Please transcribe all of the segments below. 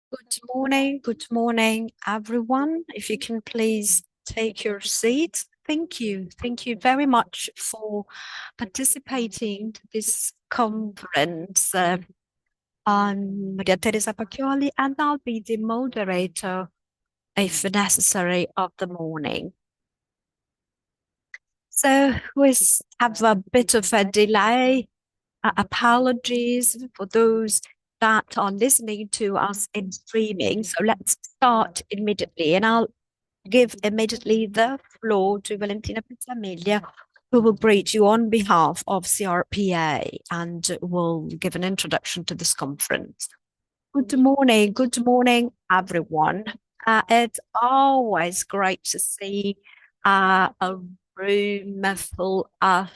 Good morning, everyone. If you can please take your seats. Thank you. Thank you very much for participating in this conference. I'm Maria Teresa Pacchioli, and I'll be the moderator, if necessary, of the morning. So have a bit of a delay. Apologies for those that are listening to us in streaming. So let's start immediately, and I'll give immediately the floor to Valentina Pizzamiglia, who will greet you on behalf of CRPA and will give an introduction to this conference. Good morning, everyone. It's always great to see a room full of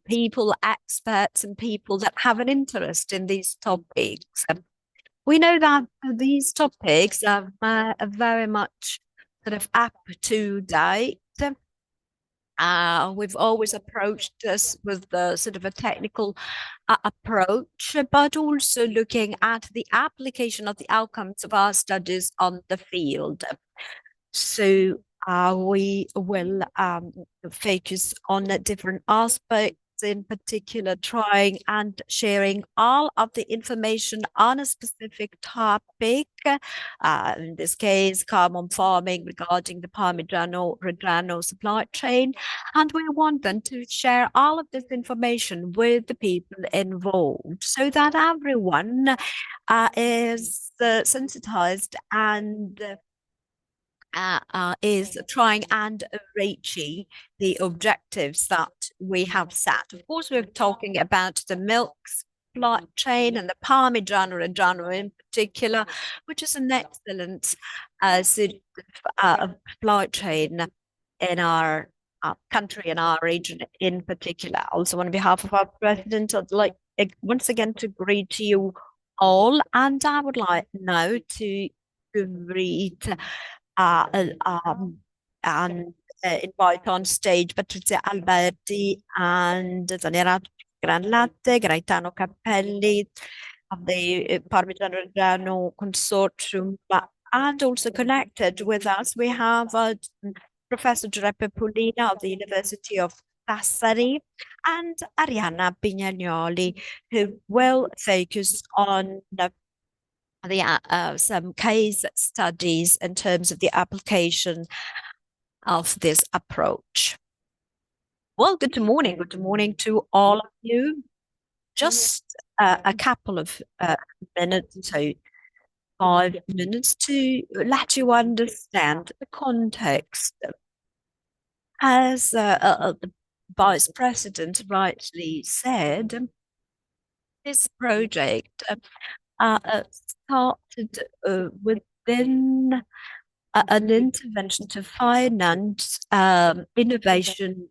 people, experts, and people that have an interest in these topics. We know that these topics are very much sort of up to date. We've always approached this with the sort of a technical approach, but also looking at the application of the outcomes of our studies on the field. So we will focus on the different aspects, in particular trying and sharing all of the information on a specific topic, in this case, carbon farming regarding the Parmigiano Reggiano supply chain. And we want them to share all of this information with the people involved so that everyone is sensitized and is trying and reaching the objectives that we have set. Of course, we're talking about the milk supply chain and the Parmigiano Reggiano in particular, which is an excellent sort of supply chain in our country and our region in particular. Also, on behalf of our president, I'd like once again to greet you all, and I would like now to greet and invite on stage Patrizia Alberti and Zanera Granlatte, Gaetano Cappelli of the Parmigiano Reggiano Consortium, and also connected with us, we have Professor Giuseppe Pulina of the University of Sassari and Arianna Pignanioli, who will focus on the some case studies in terms of the application of this approach. Well, good morning. Good morning to all of you. Just a couple of minutes, so 5 minutes to let you understand the context. As the Vice President rightly said, this project started within an intervention to finance innovation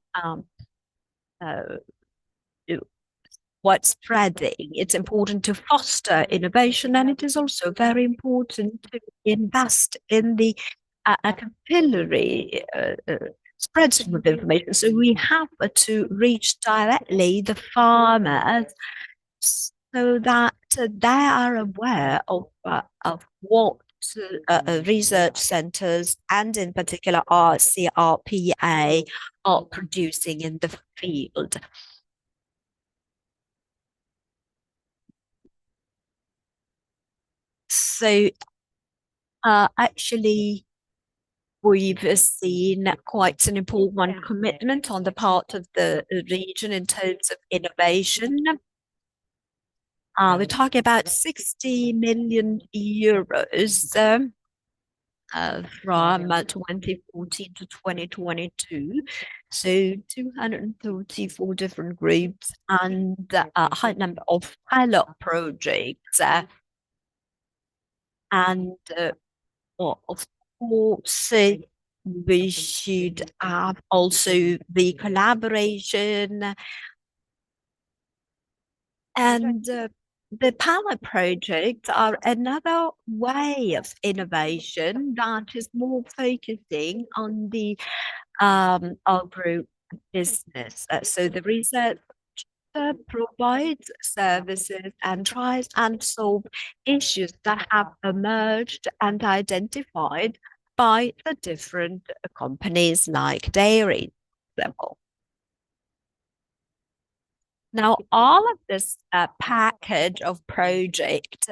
widespreading. It's important to foster innovation, and it is also very important to invest in the capillary spreadsheet of information. So we have to reach directly the farmers so that they are aware of what research centers and in particular our CRPA are producing in the field. So actually, we've seen quite an important commitment on the part of the region in terms of innovation. We're talking about 60 million euros from 2014 to 2022. So 234 different groups and a high number of pilot projects. And well, of course, we should have also the collaboration and the pilot projects are another way of innovation that is more focusing on the agro business. So the research provides services and tries and solve issues that have emerged and identified by the different companies like dairy, for example. Now, all of this package of project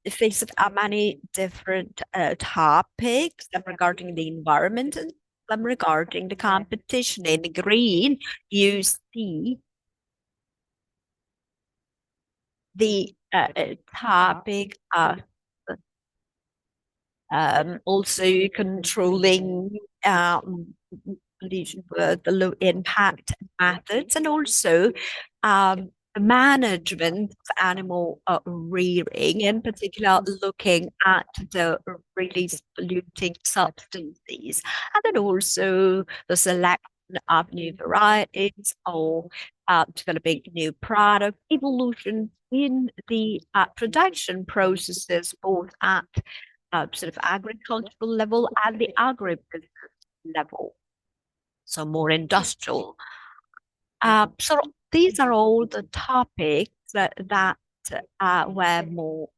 faces many different topics, some regarding the environment and some regarding the competition. In green, you see the topic of also controlling the low impact methods, and also the management of animal rearing, in particular looking at the release polluting substances, and then also the selection of new varieties or developing new product evolution in the production processes, both at sort of agricultural level and the agribusiness level, so more industrial. So these are all the topics that were more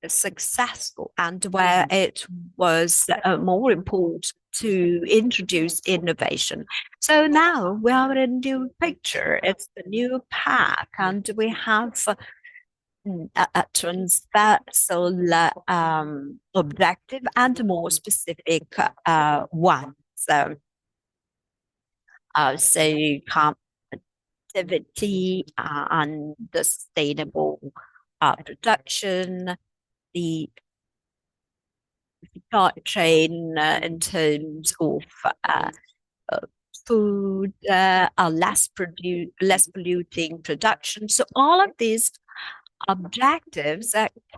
successful and where it was more important to introduce innovation. So now we have a new picture. It's the new pack, and we have a transversal objective and more specific ones. So activity and the sustainable production, the supply chain in terms of food, less polluting production. So all of these objectives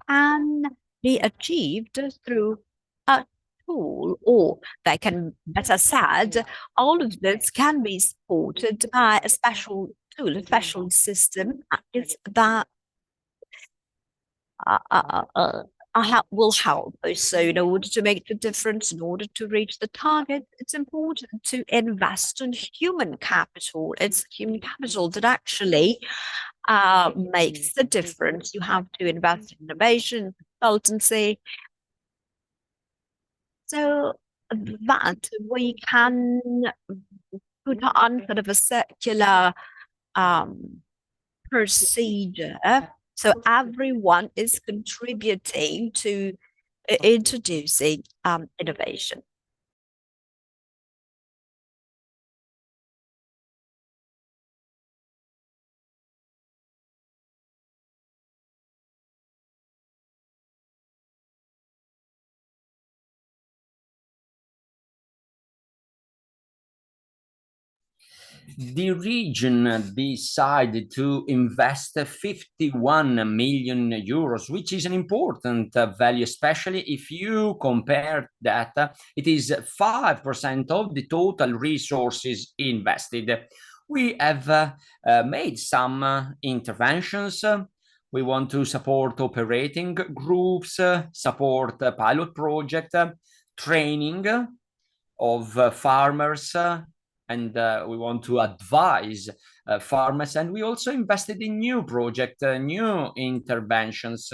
can be achieved through a tool, or they can, better said, all of this can be supported by a special tool, a special system that will help us. So in order to make the difference, in order to reach the target, it's important to invest in human capital. It's human capital that actually makes the difference. You have to invest in innovation, consultancy, so that we can put on sort of a circular procedure. So everyone is contributing to introducing innovation. The region decided to invest 51 million euros, which is an important value, especially if you compare that it is 5% of the total resources invested. We have made some interventions. We want to support operating groups, support pilot project, training of farmers, and we want to advise farmers, and we also invested in new project, new interventions.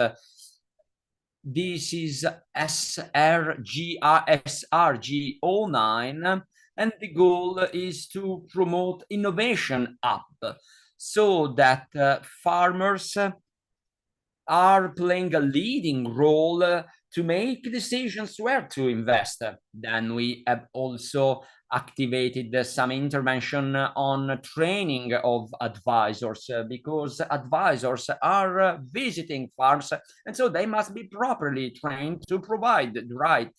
This is SRG09, and the goal is to promote innovation up so that farmers are playing a leading role to make decisions where to invest. Then we have also activated some intervention on training of advisors, because advisors are visiting farms, and so they must be properly trained to provide the right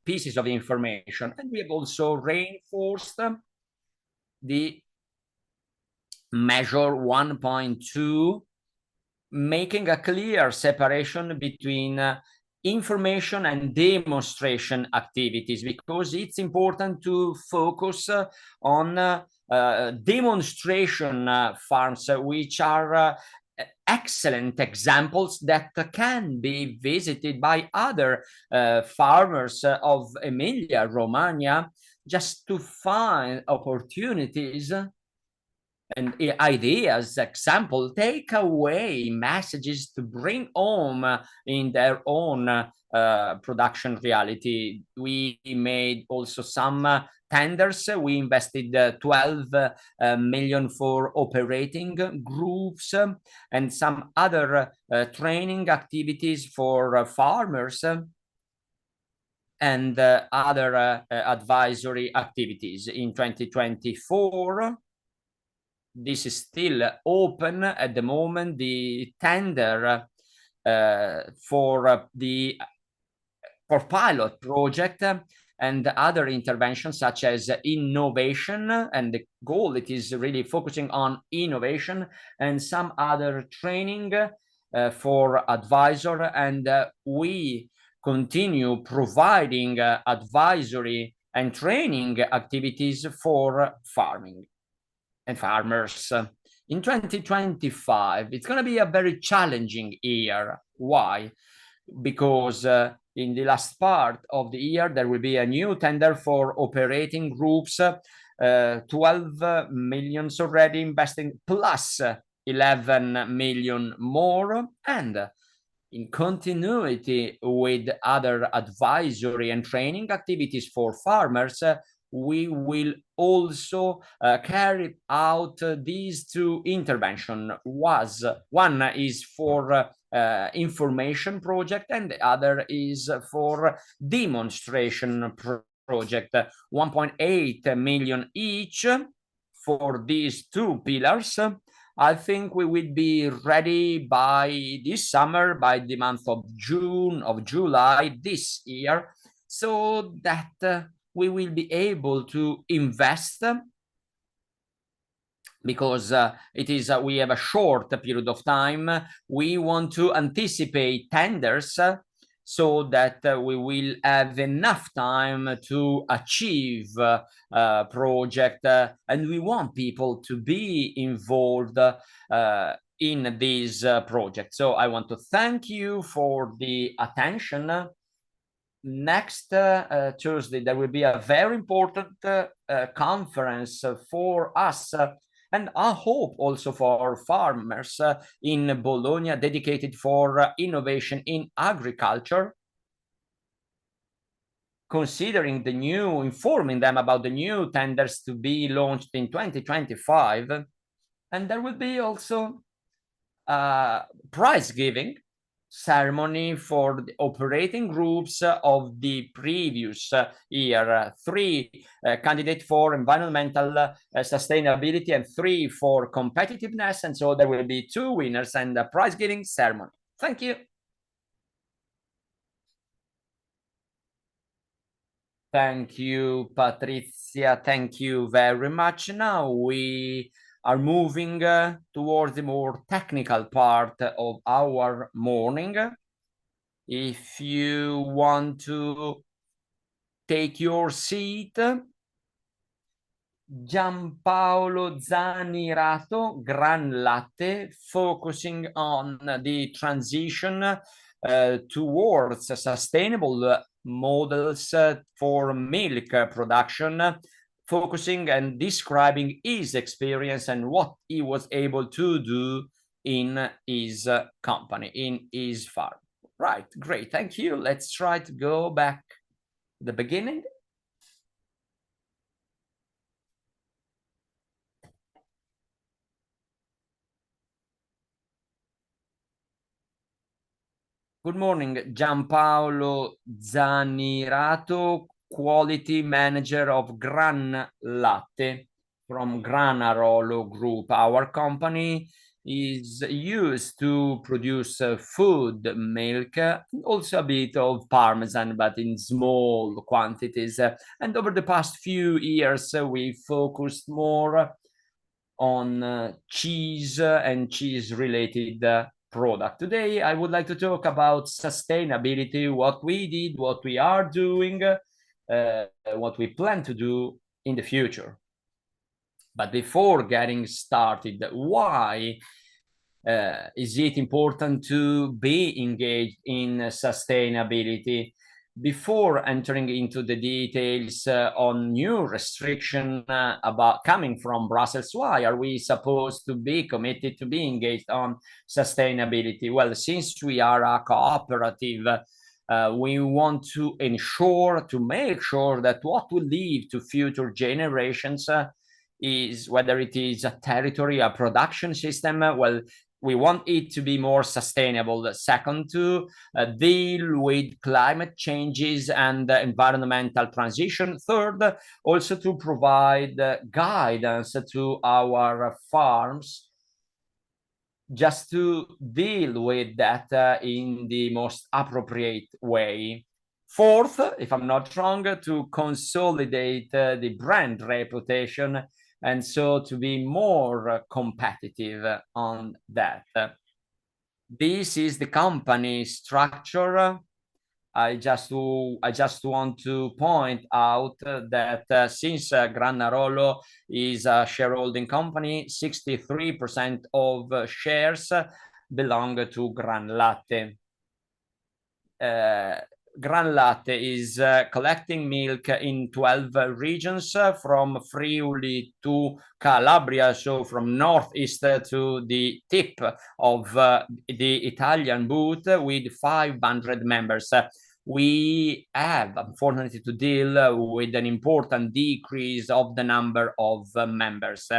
pieces of information. And we have also reinforced the measure 1.2, making a clear separation between information and demonstration activities, because it's important to focus on demonstration farms, which are excellent examples that can be visited by other farmers of Emilia Romagna, just to find opportunities and ideas, example, take away messages to bring home in their own production reality. We made also some tenders. We invested 12 million for operating groups and some other training activities for farmers and other advisory activities. In 2024, this is still open at the moment. The tender for pilot project and other interventions such as innovation, and the goal it is really focusing on innovation and some other training for advisor, and we continue providing advisory and training activities for farming and farmers. In 2025, it's going to be a very challenging year. Why? Because in the last part of the year, there will be a new tender for operating groups, 12 millions already investing, plus 11 million more. And in continuity with other advisory and training activities for farmers, we will also carry out these two interventions. One is for information project, and the other is for demonstration project, 1.8 million each for these two pillars. I think we will be ready by this summer, by the month of June, of July this year, so that we will be able to invest, because we have a short period of time. We want to anticipate tenders so that we will have enough time to achieve project, and we want people to be involved in this project. So I want to thank you for the attention. Next Tuesday, there will be a very important conference for us, and I hope also for farmers in Bologna, dedicated for innovation in agriculture, considering informing them about the new tenders to be launched in 2025. And there will be also a prize giving ceremony for the operating groups of the previous year. 3 candidates for environmental sustainability and 3 for competitiveness, and so there will be 2 winners and a prize giving ceremony. Thank you. Thank you, Patrizia. Thank you very much. Now we are moving towards the more technical part of our morning. If you want to take your seat, Giampaolo Zanirato, Gran Latte, focusing on the transition towards sustainable models for milk production, focusing and describing his experience and what he was able to do in his company, in his farm. Right, great, thank you. Let's try to go back to the beginning. Good morning, Giampaolo Zanirato, Quality Manager of Gran Latte from Granarolo Group. Our company is used to produce food, milk, also a bit of Parmesan, but in small quantities. And over the past few years, we focused more on cheese and cheese-related product. Today, I would like to talk about sustainability, what we did, what we are doing, what we plan to do in the future. But before getting started, why is it important to be engaged in sustainability? Before entering into the details on new restriction about coming from Brussels, why are we supposed to be committed to be engaged on sustainability? Well, since we are a cooperative, we want to ensure, to make sure that what we leave to future generations is, whether it is a territory, a production system, well, we want it to be more sustainable. Second, to deal with climate changes and environmental transition. Third, also to provide guidance to our farms, just to deal with that in the most appropriate way. Fourth, if I'm not wrong, to consolidate the brand reputation, and so to be more competitive on that. This is the company structure. I just want to point out that since Grannarolo is a shareholding company, 63% of shares belong to Gran Latte. Gran Latte is collecting milk in 12 regions from Friuli to Calabria, so from northeast to the tip of the Italian boot, with 500 members. We have, unfortunately, to deal with an important decrease of the number of members.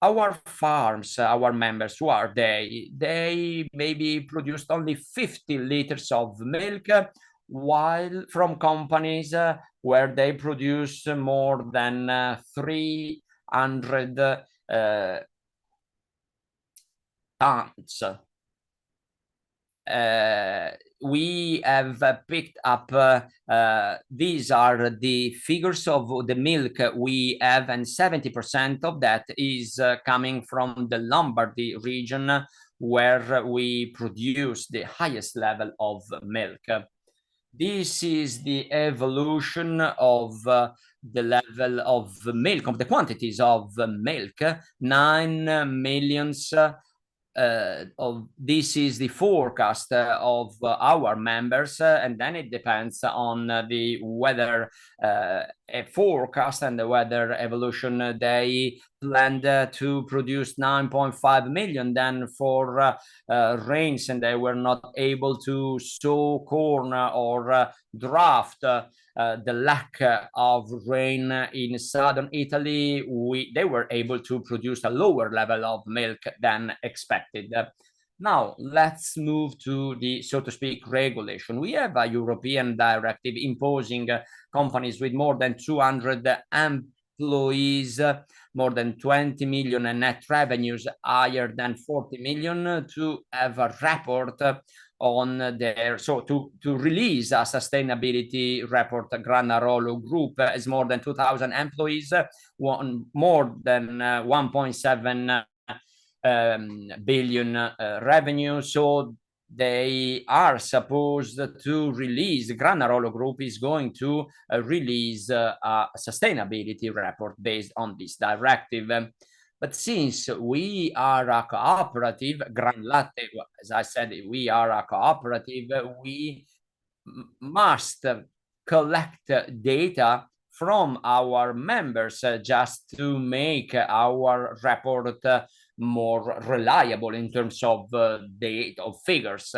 Our farms, our members, who are they? They maybe produced only 50 liters of milk, while from companies where they produce more than 300 tons. We have picked up, these are the figures of the milk we have, and 70% of that is coming from the Lombardy region, where we produce the highest level of milk. This is the evolution of the level of milk, of the quantities of milk, 9 millions. This is the forecast of our members, and then it depends on the weather forecast and the weather evolution. They planned to produce 9.5 million then for rains, and they were not able to sow corn or draft. The lack of rain in southern Italy, they were able to produce a lower level of milk than expected. Now, let's move to the, so to speak, regulation. We have a European directive imposing companies with more than 200 employees, more than 20 million in net revenues, higher than 40 million, to have a report on their, so to release a sustainability report. Grannarolo Group has more than 2,000 employees, more than 1.7 billion revenue. So they are supposed to release, Grannarolo Group is going to release a sustainability report based on this directive. But since we are a cooperative, Gran Latte, as I said, we are a cooperative, we must collect data from our members just to make our report more reliable in terms of data, of figures.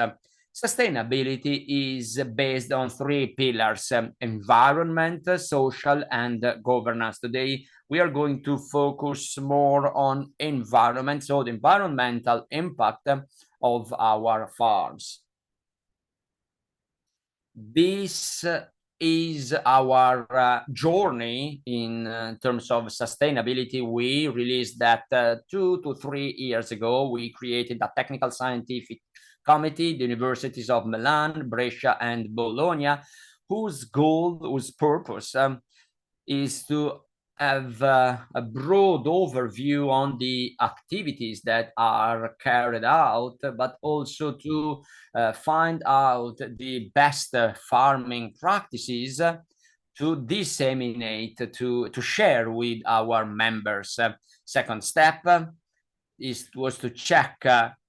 Sustainability is based on 3 pillars: environment, social, and governance. Today, we are going to focus more on environment, so the environmental impact of our farms. This is our journey in terms of sustainability. We released that 2 to 3 years ago. We created a technical scientific committee, the universities of Milan, Brescia, and Bologna, whose goal, whose purpose is to have a broad overview on the activities that are carried out, but also to find out the best farming practices to disseminate, to share with our members. Second step was to check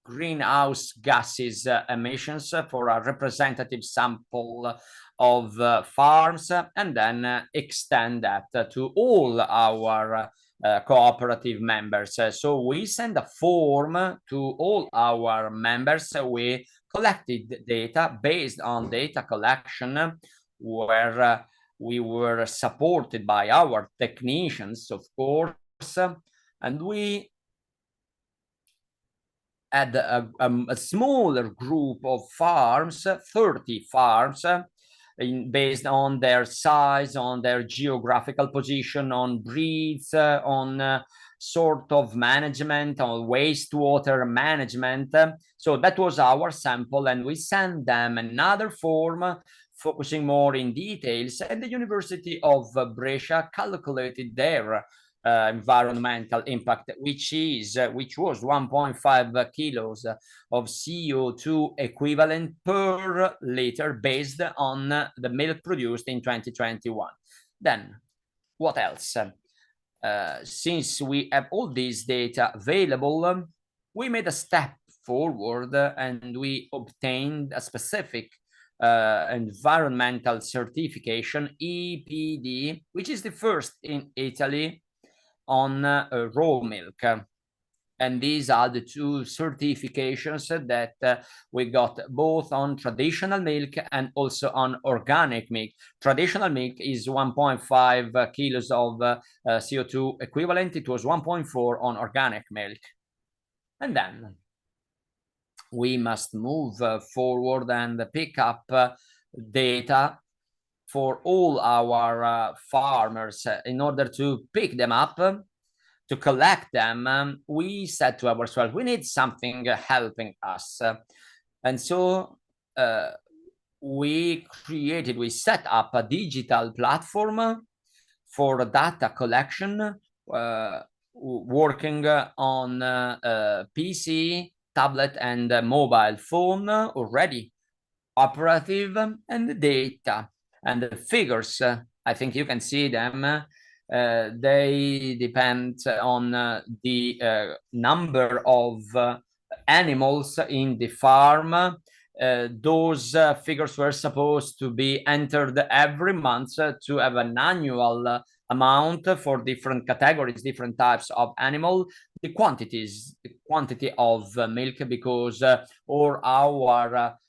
greenhouse gases emissions for a representative sample of farms, and then extend that to all our cooperative members. So we send a form to all our members. We collected data based on data collection, where we were supported by our technicians, of course, and we had a smaller group of farms, 30 farms, based on their size, on their geographical position, on breeds, on sort of management, on wastewater management. So that was our sample, and we sent them another form focusing more in details, and the University of Brescia calculated their environmental impact, which was 1.5 kilos of CO2 equivalent per liter based on the milk produced in 2021. Then, what else? Since we have all these data available, we made a step forward and we obtained a specific environmental certification, EPD, which is the first in Italy on raw milk. And these are the two certifications that we got, both on traditional milk and also on organic milk. Traditional milk is 1.5 kilos of CO2 equivalent. It was 1.4 on organic milk. And then we must move forward and pick up data for all our farmers. In order to pick them up, to collect them, we said to ourselves, we need something helping us. And so we set up a digital platform for data collection, working on PC, tablet, and mobile phone, already operative, and the data and the figures. I think you can see them. They depend on the number of animals in the farm. Those figures were supposed to be entered every month to have an annual amount for different categories, different types of animal, the quantity of milk, because all our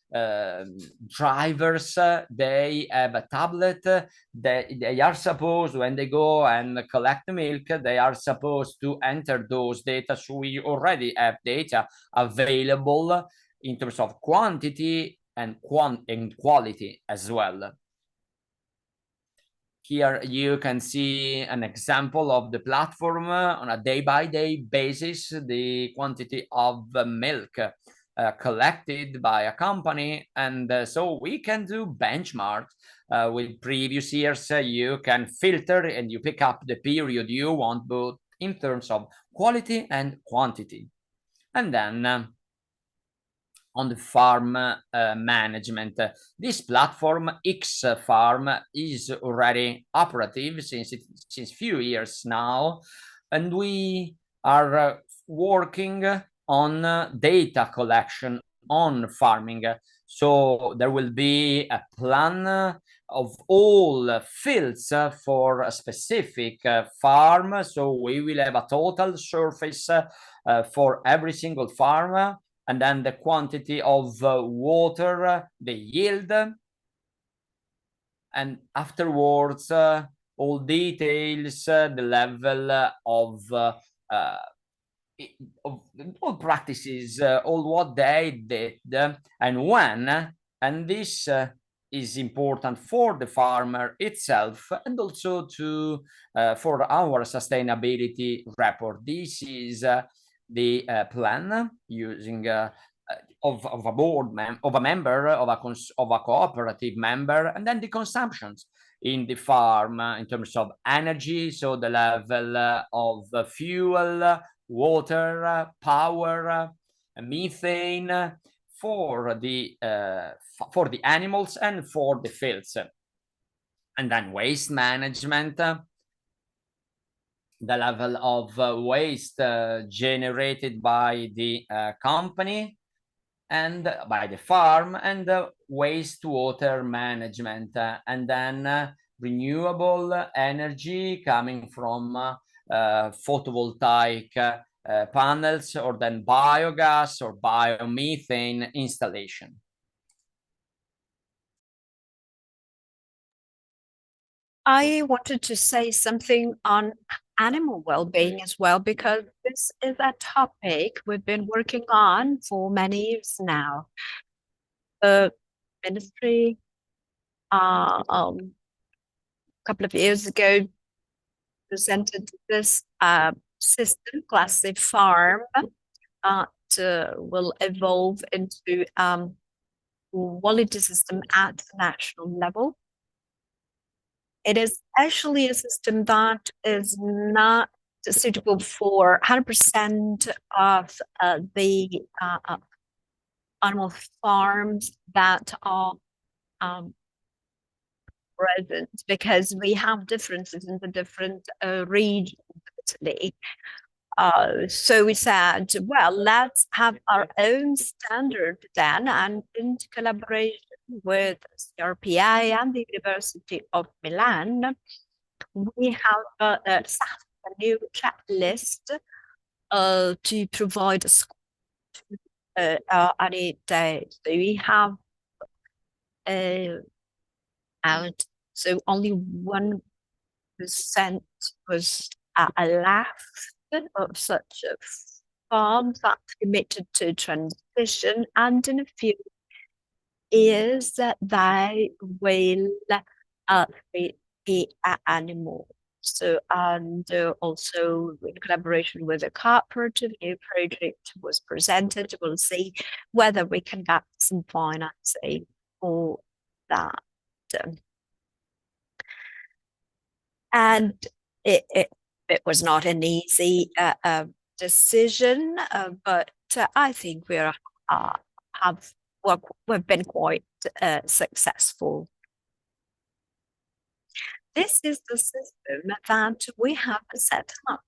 drivers, they have a tablet. They are supposed, when they go and collect the milk, they are supposed to enter those data. So we already have data available in terms of quantity and quality as well. Here you can see an example of the platform on a day-by-day basis, the quantity of milk collected by a company. And so we can do benchmarks with previous years. You can filter and you pick up the period you want, both in terms of quality and quantity. And then on the farm management, this platform X Farm is already operative since few years now, and we are working on data collection on farming. So there will be a plan of all fields for a specific farm. So we will have a total surface for every single farm, and then the quantity of water, the yield, and afterwards all details, the level of all practices, all what they did and when. And this is important for the farmer itself, and also to for our sustainability report. This is the plan using of a board of a member of a cooperative member, and then the consumptions in the farm in terms of energy, so the level of fuel, water, power, methane for the animals and for the fields. And then waste management, the level of waste generated by the company and by the farm, and wastewater management, and then renewable energy coming from photovoltaic panels, or then biogas or biomethane installation. I wanted to say something on animal well-being as well, because this is a topic we've been working on for many years now. The ministry, a couple of years ago, presented this system, classic farm, that will evolve into quality system at the national level. It is actually a system that is not suitable for 100% of the animal farms that are present, because we have differences in the different regions of Italy. So we said, well, let's have our own standard then, and in collaboration with CRPI and the University of Milan, we have set a new checklist to provide a score to any day. So we have out, so only 1% was left of such a farm that committed to transition, and in a few years that they will be animals. So, and also in collaboration with a cooperative, new project was presented. We'll see whether we can get some financing for that. And it was not an easy decision, but I think we've been quite successful. This is the system that we have set up.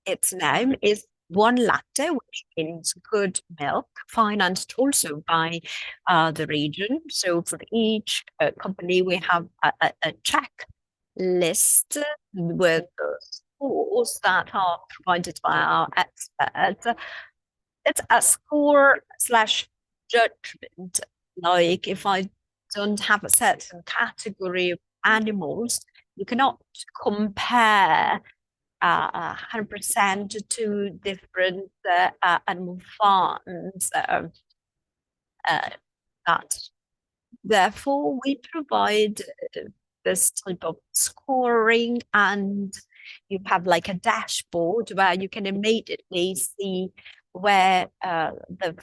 Its name is One Latte, which means good milk, financed also by the region. So for each company, we have a checklist with scores that are provided by our experts. It's a score slash judgment. Like if I don't have a certain category of animals, you cannot compare 100% to different animal farms. That therefore we provide this type of scoring, and you have like a dashboard where you can immediately see where the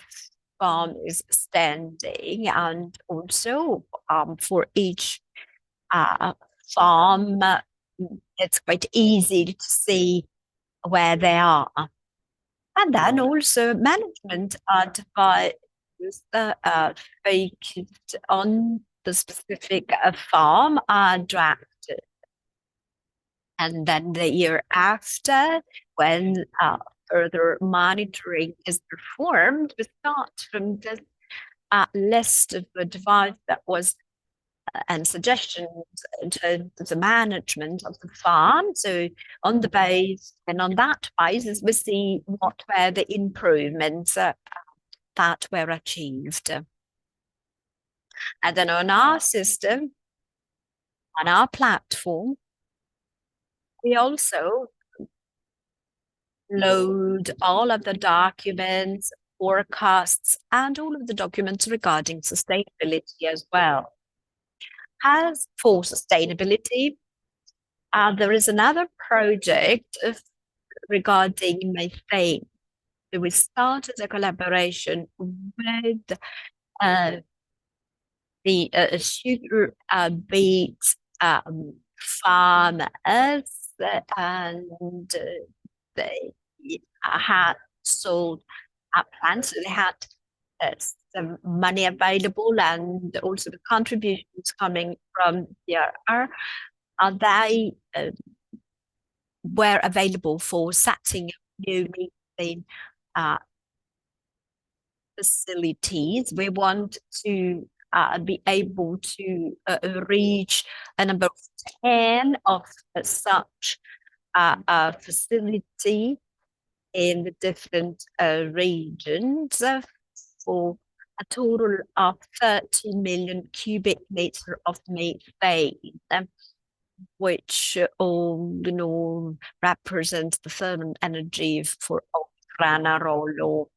farm is standing, and also for each farm it's quite easy to see where they are. And then also management advice focused on the specific farm are drafted. And then the year after, when further monitoring is performed, we start from this list of advice that was and suggestions in terms of the management of the farm. So on the base and on that basis, we see what were the improvements that were achieved. And then on our system, on our platform, we also load all of the documents, forecasts, and all of the documents regarding sustainability as well. As for sustainability, there is another project regarding methane. So we started a collaboration with the sugar beet farmers, and they had sold plants. So they had some money available, and also the contributions coming from there. They were available for setting new methane facilities. We want to be able to reach a number of 10 of such facility in the different regions for a total of 30 million cubic meter of methane, which represents the thermal energy for all Granarolo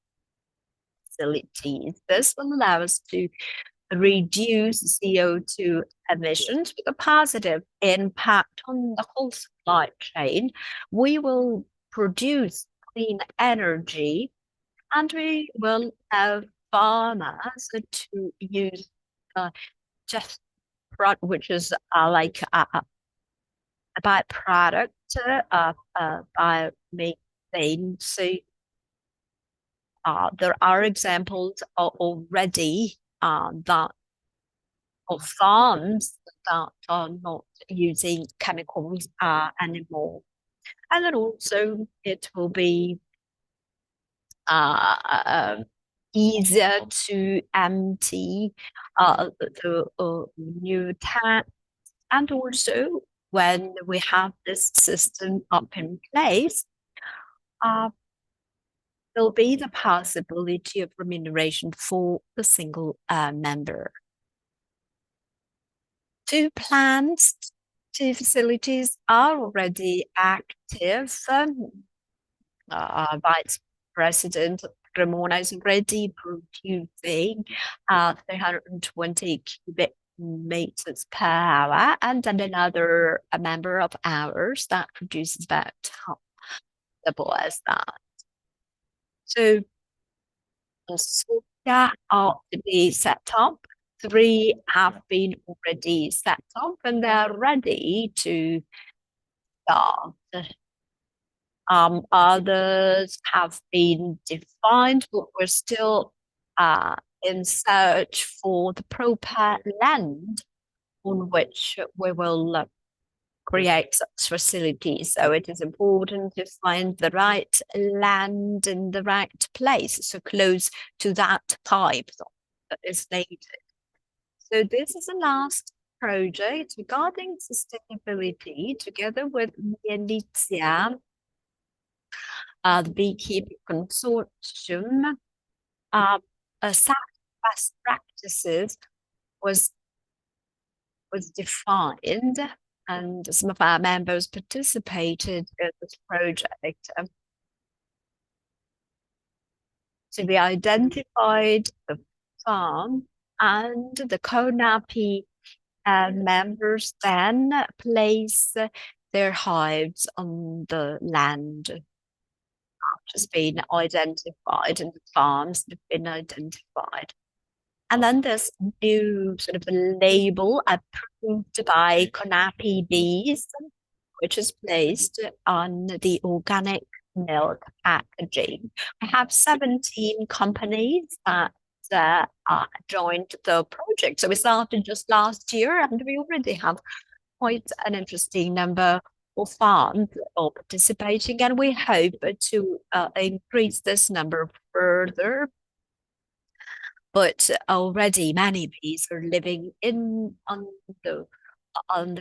facilities. This will allow us to reduce CO2 emissions with a positive impact on the whole supply chain. We will produce clean energy, and we will have farmers to use just which is like a byproduct of biomethane. So there are examples already that of farms that are not using chemicals anymore. And then also it will be easier to empty the new tank. And also, when we have this system up in place, there'll be the possibility of remuneration for the single member. 2 plants, 2 facilities are already active. Vice President Cremona is already producing 320 cubic meters per hour, and then another member of ours that produces about double as that. So the are to be set up. 3 have been already set up, and they're ready to start. Others have been defined, but we're still in search for the proper land on which we will create such facilities. So it is important to find the right land in the right place, so close to that pipe that is needed. So this is the last project regarding sustainability, together with Milizia, the beekeeping consortium. A set of best practices was defined, and some of our members participated in this project. So we identified the farm, and the CONAPI members then place their hives on the land has been identified, and the farms have been identified. And then there's new sort of label approved by CONAPI bees, which is placed on the organic milk packaging. I have 17 companies that joined the project. So we started just last year, and we already have quite an interesting number of farms are participating, and we hope to increase this number further. But already many bees are living on the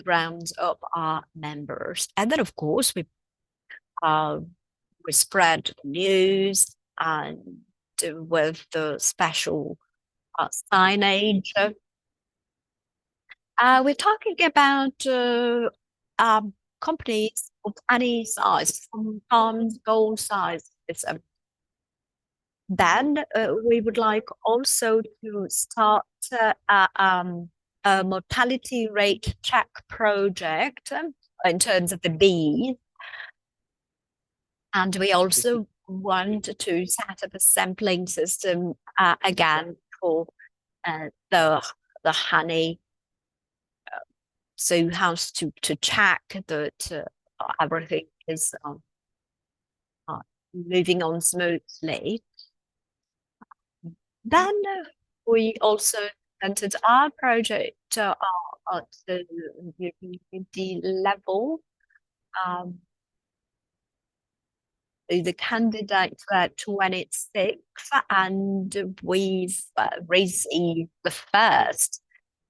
grounds of our members. And then, of course, we spread the news and with the special signage. We're talking about companies of any size, from farms, goal size. Then we would like also to start a mortality rate check project in terms of the bees. And we also want to set up a sampling system again for the honey. So how to check that everything is moving on smoothly. Then we also entered our project at the university level. the candidate for 26, and we've received the first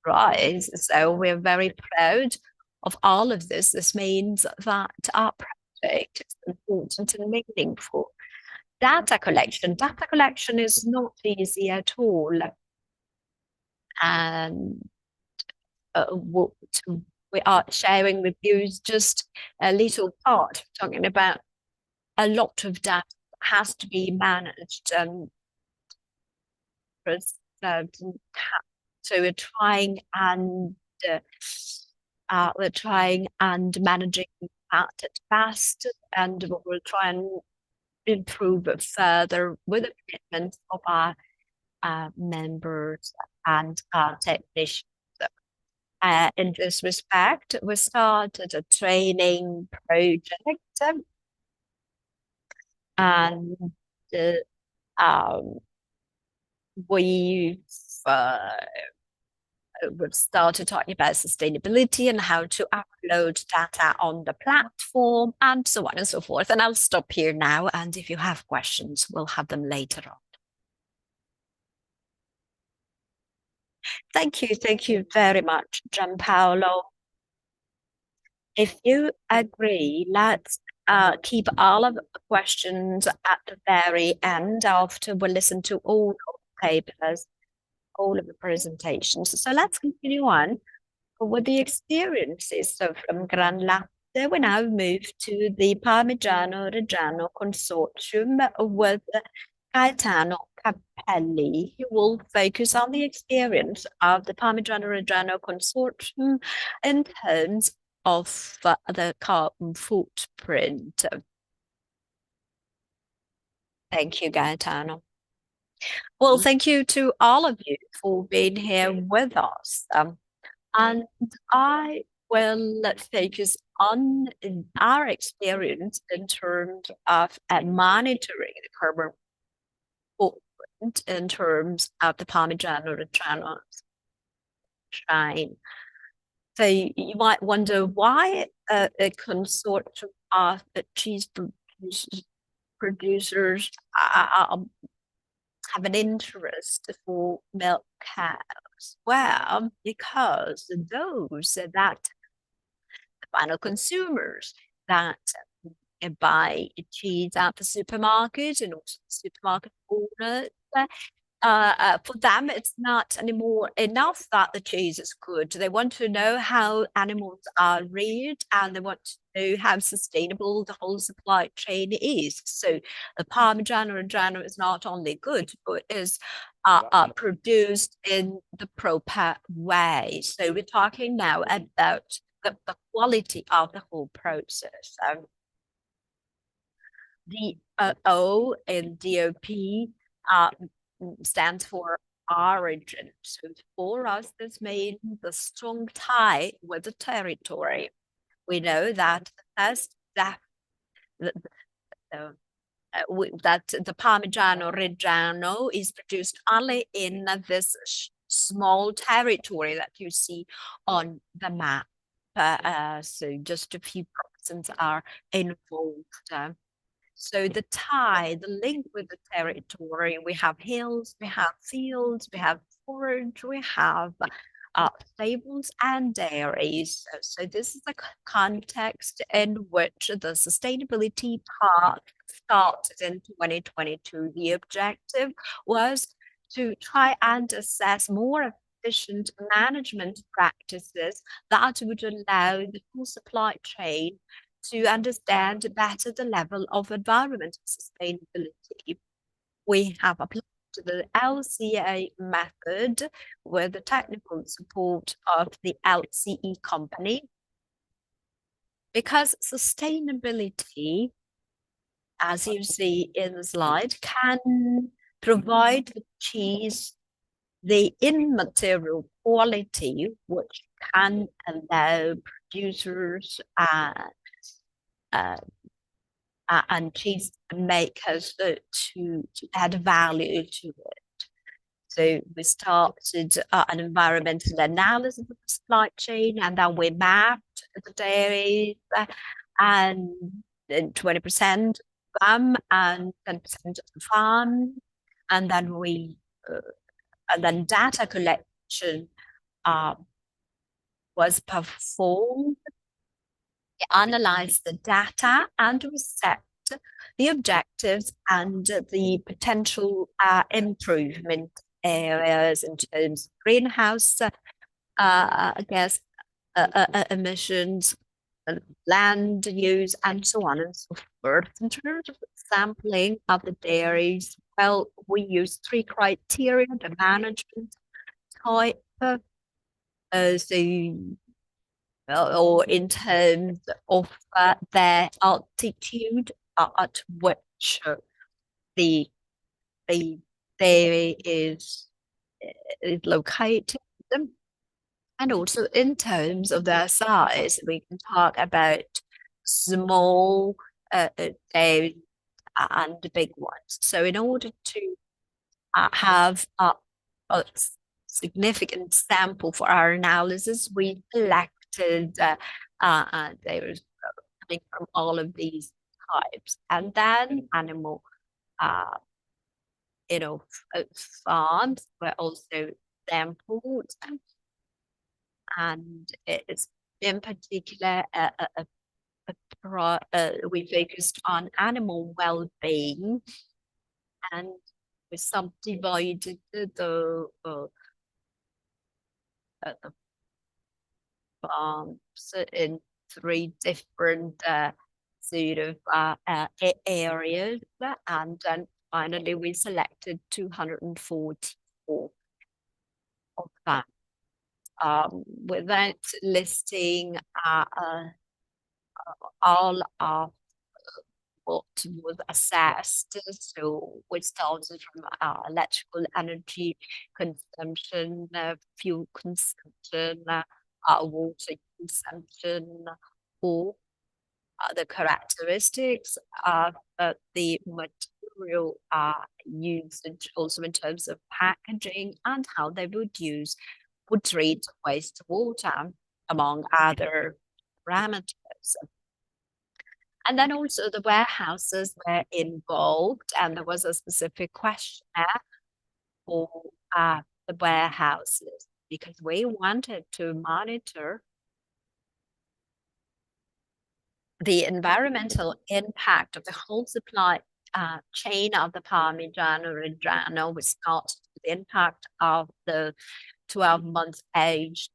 prize. So we're very proud of all of this. This means that our project is important and meaningful. Data collection. Data collection is not easy at all. And we are sharing with you just a little part, talking about a lot of data has to be managed and preserved. So we're trying and managing that at best, and we'll try and improve it further with the commitment of our members and our technicians. In this respect, we started a training project, and we've started talking about sustainability and how to upload data on the platform and so on and so forth. And I'll stop here now. And if you have questions, we'll have them later on. Thank you very much, Gianpaolo. If you agree, let's keep all of the questions at the very end after we listen to all of the papers, all of the presentations. So let's continue on with the experiences. So from Gran Latte, we now move to the Parmigiano Reggiano consortium with Gaetano Cappelli, who will focus on the experience of the Parmigiano Reggiano consortium in terms of the carbon footprint. Thank you, Gaetano. Well, thank you to all of you for being here with us. And I will focus on our experience in terms of monitoring the carbon footprint in terms of the Parmigiano Reggiano train. So you might wonder why a consortium of cheese producers have an interest for milk cows. Well, because those that the final consumers that buy cheese at the supermarket and also the supermarket owners, for them, it's not anymore enough that the cheese is good. They want to know how animals are reared, and they want to know how sustainable the whole supply chain is. So the Parmigiano Reggiano is not only good, but is produced in the proper way. So we're talking now about the quality of the whole process. The O in DOP stands for origin. So for us, this means the strong tie with the territory. We know that that the Parmigiano Reggiano is produced only in this small territory that you see on the map. So just a few persons are involved. So the tie, the link with the territory, we have hills, we have fields, we have forage, we have stables and dairies. So this is the context in which the sustainability part started in 2022. The objective was to try and assess more efficient management practices that would allow the full supply chain to understand better the level of environmental sustainability. We have applied the LCA method with the technical support of the LCE company, because sustainability, as you see in the slide, can provide the cheese the immaterial quality which can allow producers and cheese makers to add value to it. So we started an environmental analysis of the supply chain, and then we mapped the dairies, and then 20% them and 10% of the farm. And then data collection was performed. We analyzed the data and we set the objectives and the potential improvement areas in terms of greenhouse gas emissions, land use, and so on and so forth. In terms of sampling of the dairies, well, we use 3 criteria: the management type, or in terms of their altitude at which the dairy is located, and also in terms of their size. We can talk about small dairy and big ones. So in order to have a significant sample for our analysis, we selected dairies coming from all of these types, and then animal farms were also sampled, and it's in particular we focused on animal well-being, and we subdivided the farms in 3 different sort of areas, and then finally we selected 244 of them, without listing all of what was assessed. So we started from electrical energy consumption, fuel consumption, water consumption, or the characteristics of the material usage, also in terms of packaging and how they would treat wastewater, among other parameters. And then also the warehouses were involved, and there was a specific questionnaire for the warehouses, because we wanted to monitor the environmental impact of the whole supply chain of the Parmigiano Reggiano. We started with the impact of the 12-month aged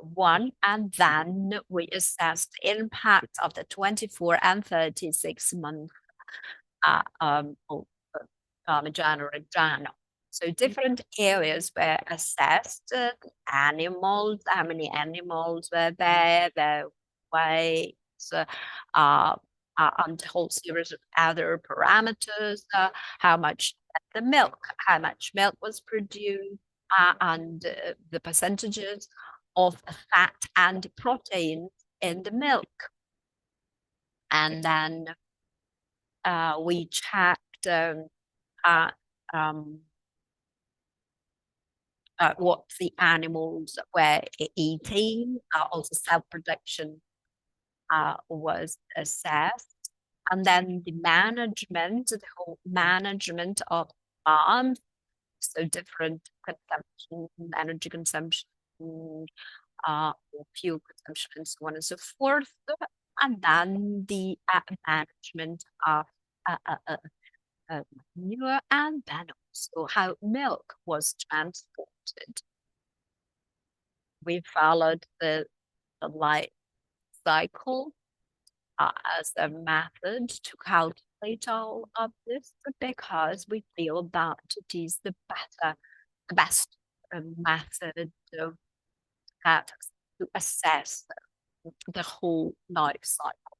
one, and then we assessed the impact of the 24 and 36-month Parmigiano Reggiano. So different areas were assessed: animals, how many animals were there, their weights, and a whole series of other parameters, how much how much milk was produced, and the percentages of fat and protein in the milk. And then we checked what the animals were eating. Also self-production was assessed. And then the whole management of farms, so different consumption, energy consumption, fuel consumption, and so on and so forth. And then the management of manure, and then also how milk was transported. We followed the life cycle as a method to calculate all of this, because we feel that it is the best method of to assess the whole life cycle.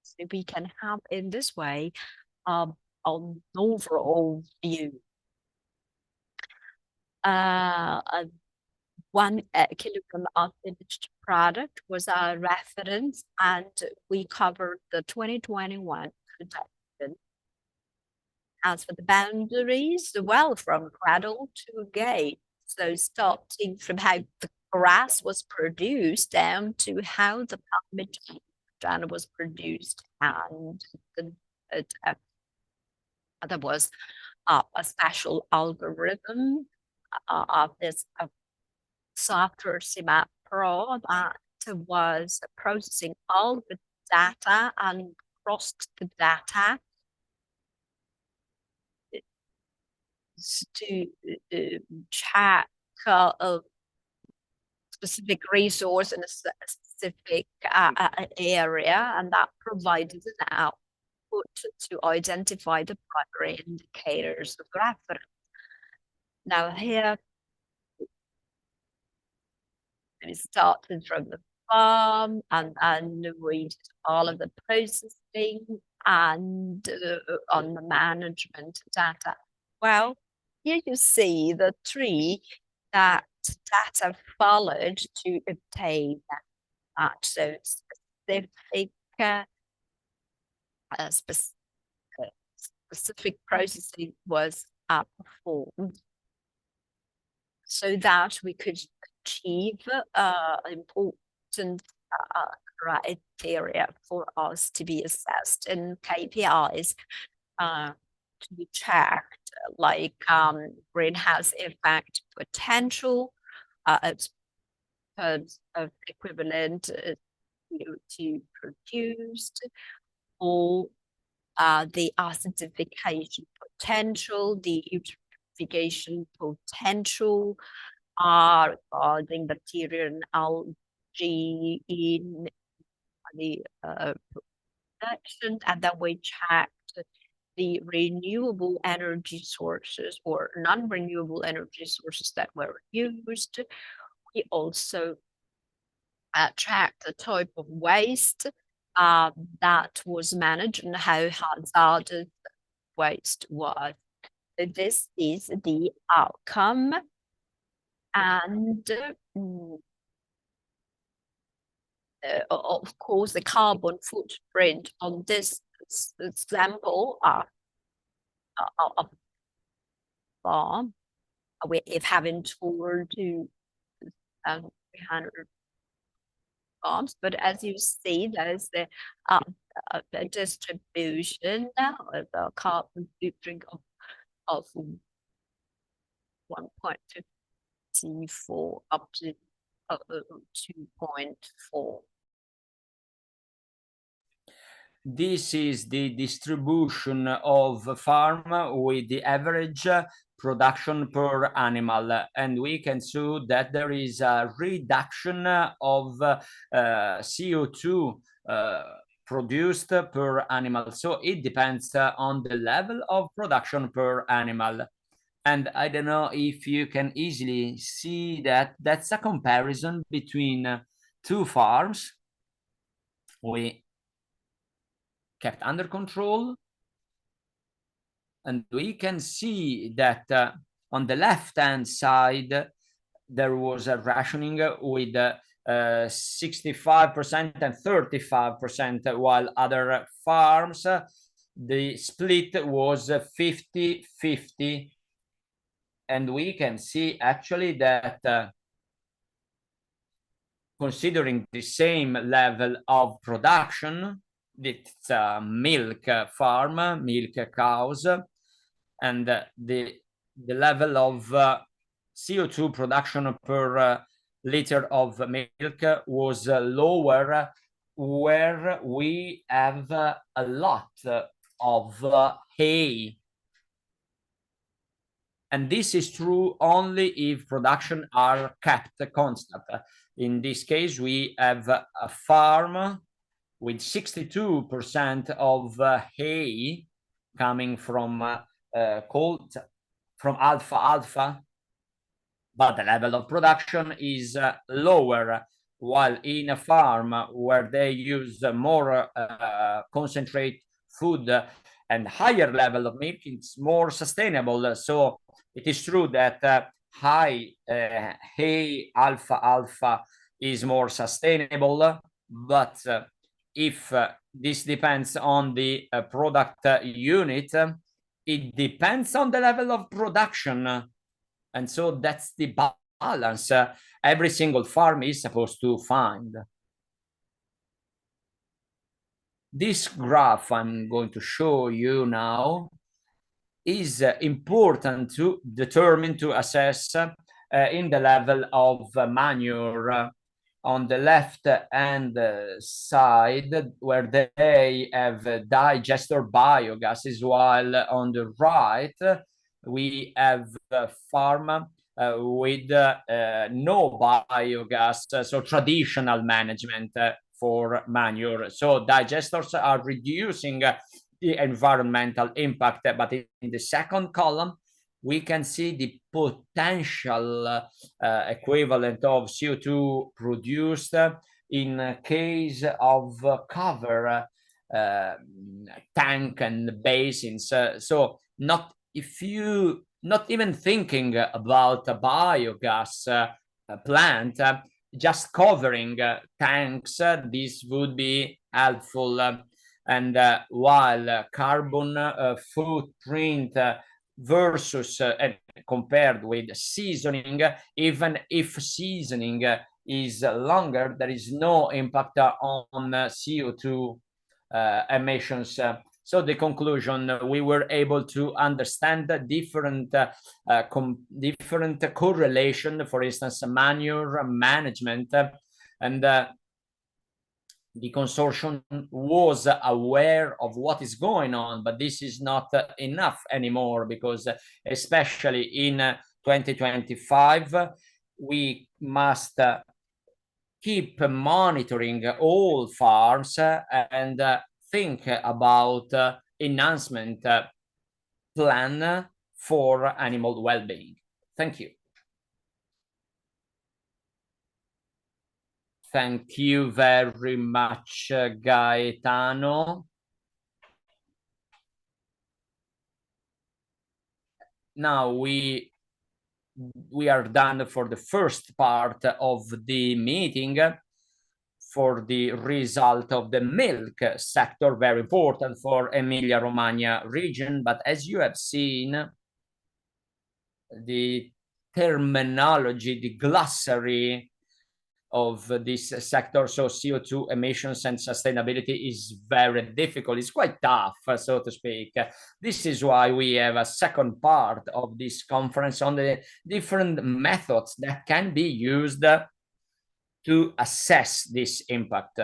So we can have in this way an overall view. 1 kilogram of finished product was our reference, and we covered the 2021 production. As for the boundaries, well, from cradle to gate, so starting from how the grass was produced down to how the Parmigiano was produced, and there was a special algorithm of this software CMAP Pro that was processing all the data and crossed the data to check a specific resource in a specific area, and that provided an output to identify the primary indicators of reference. Now here, we started from the farm and we did all of the processing and on the management data. Well, here you see the tree that data followed to obtain that. So specific processing was performed so that we could achieve important criteria for us to be assessed in KPIs to be checked, like greenhouse effect potential, terms of equivalent CO2 produced, or the acidification potential, the eutrophication potential, regarding bacteria and algae in the production, and then we checked the renewable energy sources or non-renewable energy sources that were used. We also tracked the type of waste that was managed and how hazardous waste was. So this is the outcome. And of course, the carbon footprint on this example of farm, we having toured to 300 farms, but as you see, there's the distribution now of the carbon footprint of 1.54 up to 2.4. This is the distribution of farm with the average production per animal, and we can see that there is a reduction of CO2 produced per animal. So it depends on the level of production per animal. And I don't know if you can easily see that that's a comparison between two farms we kept under control. And we can see that on the left-hand side, there was a rationing with 65% and 35%, while other farms, the split was 50-50. And we can see actually that considering the same level of production, it's a milk farm, milk cows, and the level of CO2 production per liter of milk was lower where we have a lot of hay. And this is true only if production are kept constant. In this case, we have a farm with 62% of hay coming from alfalfa, but the level of production is lower, while in a farm where they use more concentrate food and higher level of milk, it's more sustainable. So it is true that high hay alfalfa is more sustainable, but if this depends on the product unit, it depends on the level of production. And so that's the balance every single farm is supposed to find. This graph I'm going to show you now is important to determine, to assess in the level of manure. On the left hand side, where they have digester biogases, while on the right we have farm with no biogas, so traditional management for manure. So digesters are reducing the environmental impact, but in the second column we can see the potential equivalent of CO2 produced in case of cover tank and basins. So not even thinking about a biogas plant, just covering tanks, this would be helpful. And while carbon footprint versus compared with seasoning, even if seasoning is longer, there is no impact on CO2 emissions. So the conclusion, we were able to understand different correlation, for instance, manure management, and the consortium was aware of what is going on, but this is not enough anymore, because especially in 2025, we must keep monitoring all farms and think about enhancement plan for animal well-being. Thank you. Thank you very much, Gaetano. Now we are done for the first part of the meeting for the result of the milk sector, very important for Emilia-Romagna region. But as you have seen, the terminology, the glossary of this sector, so CO2 emissions and sustainability, is very difficult. It's quite tough, so to speak. This is why we have a second part of this conference on the different methods that can be used to assess this impact.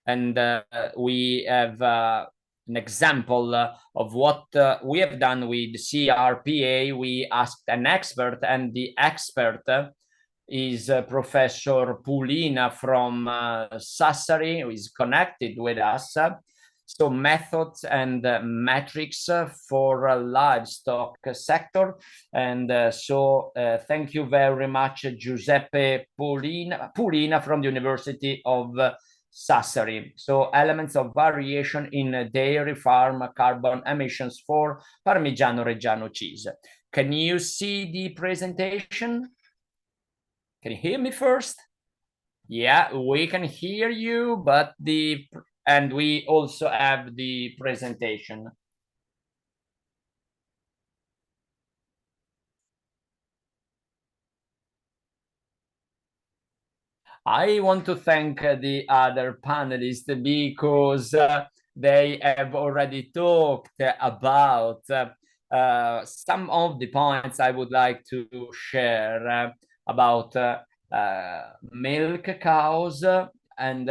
And we have an example of what we have done with CRPA. We asked an expert, and the expert is Professor Pulina from Sassari, who is connected with us. So methods and metrics for livestock sector. And so thank you very much, Giuseppe Pulina from the University of Sassari. So elements of variation in dairy farm carbon emissions for Parmigiano Reggiano cheese. Can you see the presentation? Can you hear me first? Yeah, we can hear you, but and we also have the presentation. I want to thank the other panelists, because they have already talked about some of the points I would like to share about milk cows, and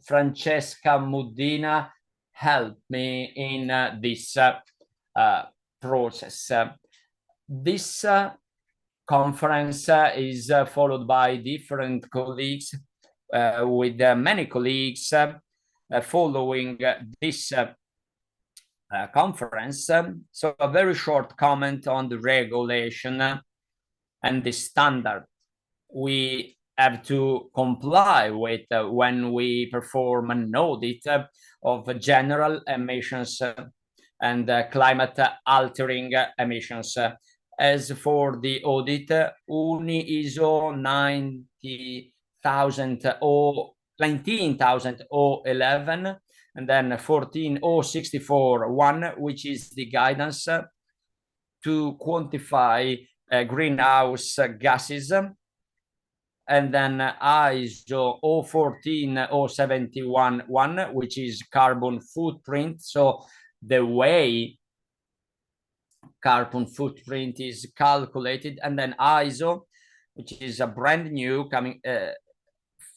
Francesca Muddina helped me in this process. This conference is followed by different colleagues, with many colleagues following this conference. So a very short comment on the regulation and the standard we have to comply with when we perform an audit of general emissions and climate altering emissions. As for the audit, UNI ISO 19011, and then 14064-1, which is the guidance to quantify greenhouse gases, and then ISO 014-071-1, which is carbon footprint. So the way carbon footprint is calculated, and then ISO, which is a brand new coming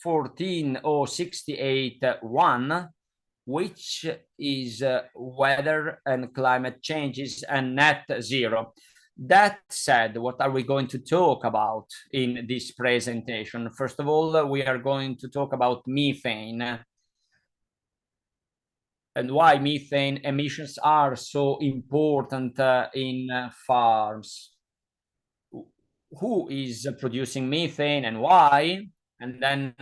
14068-1, which is weather and climate changes and net zero. That said, what are we going to talk about in this presentation? First of all, we are going to talk about methane and why methane emissions are so important in farms. Who is producing methane and why? And then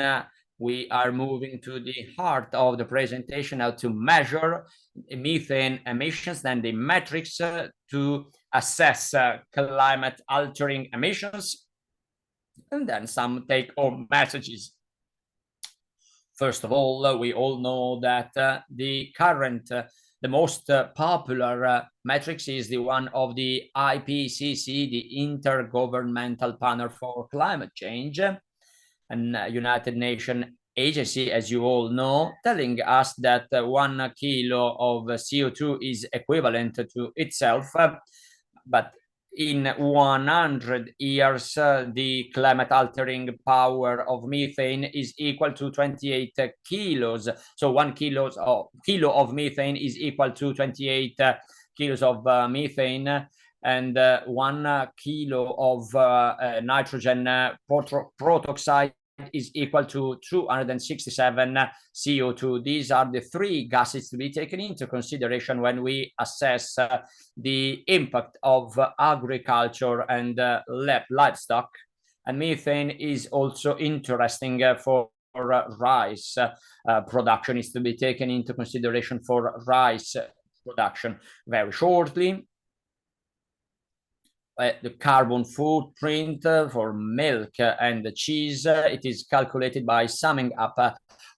we are moving to the heart of the presentation, how to measure methane emissions, then the metrics to assess climate altering emissions, and then some take-home messages. First of all, we all know that the most popular metrics is the one of the IPCC, the Intergovernmental Panel for Climate Change, and United Nations agency, as you all know, telling us that 1 kilo of CO2 is equivalent to itself, but in 100 years, the climate altering power of methane is equal to 28 kilos. So 1 kilo of methane is equal to 28 kilos of methane, and 1 kilo of nitrogen peroxide is equal to 267 CO2. These are the 3 gases to be taken into consideration when we assess the impact of agriculture and livestock. And methane is also interesting for rice production. Is to be taken into consideration for rice production. Very shortly, the carbon footprint for milk and cheese, it is calculated by summing up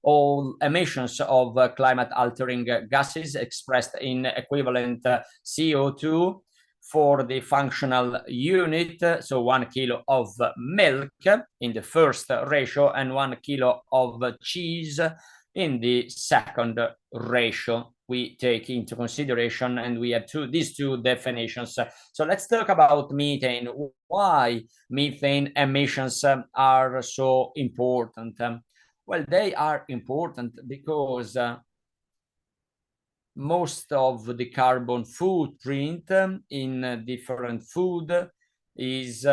all emissions of climate altering gases expressed in equivalent CO2 for the functional unit. So 1 kilo of milk in the first ratio and 1 kilo of cheese in the second ratio we take into consideration, and we have these two definitions. So let's talk about methane. Why methane emissions are so important? Well, they are important because most of the carbon footprint in different food is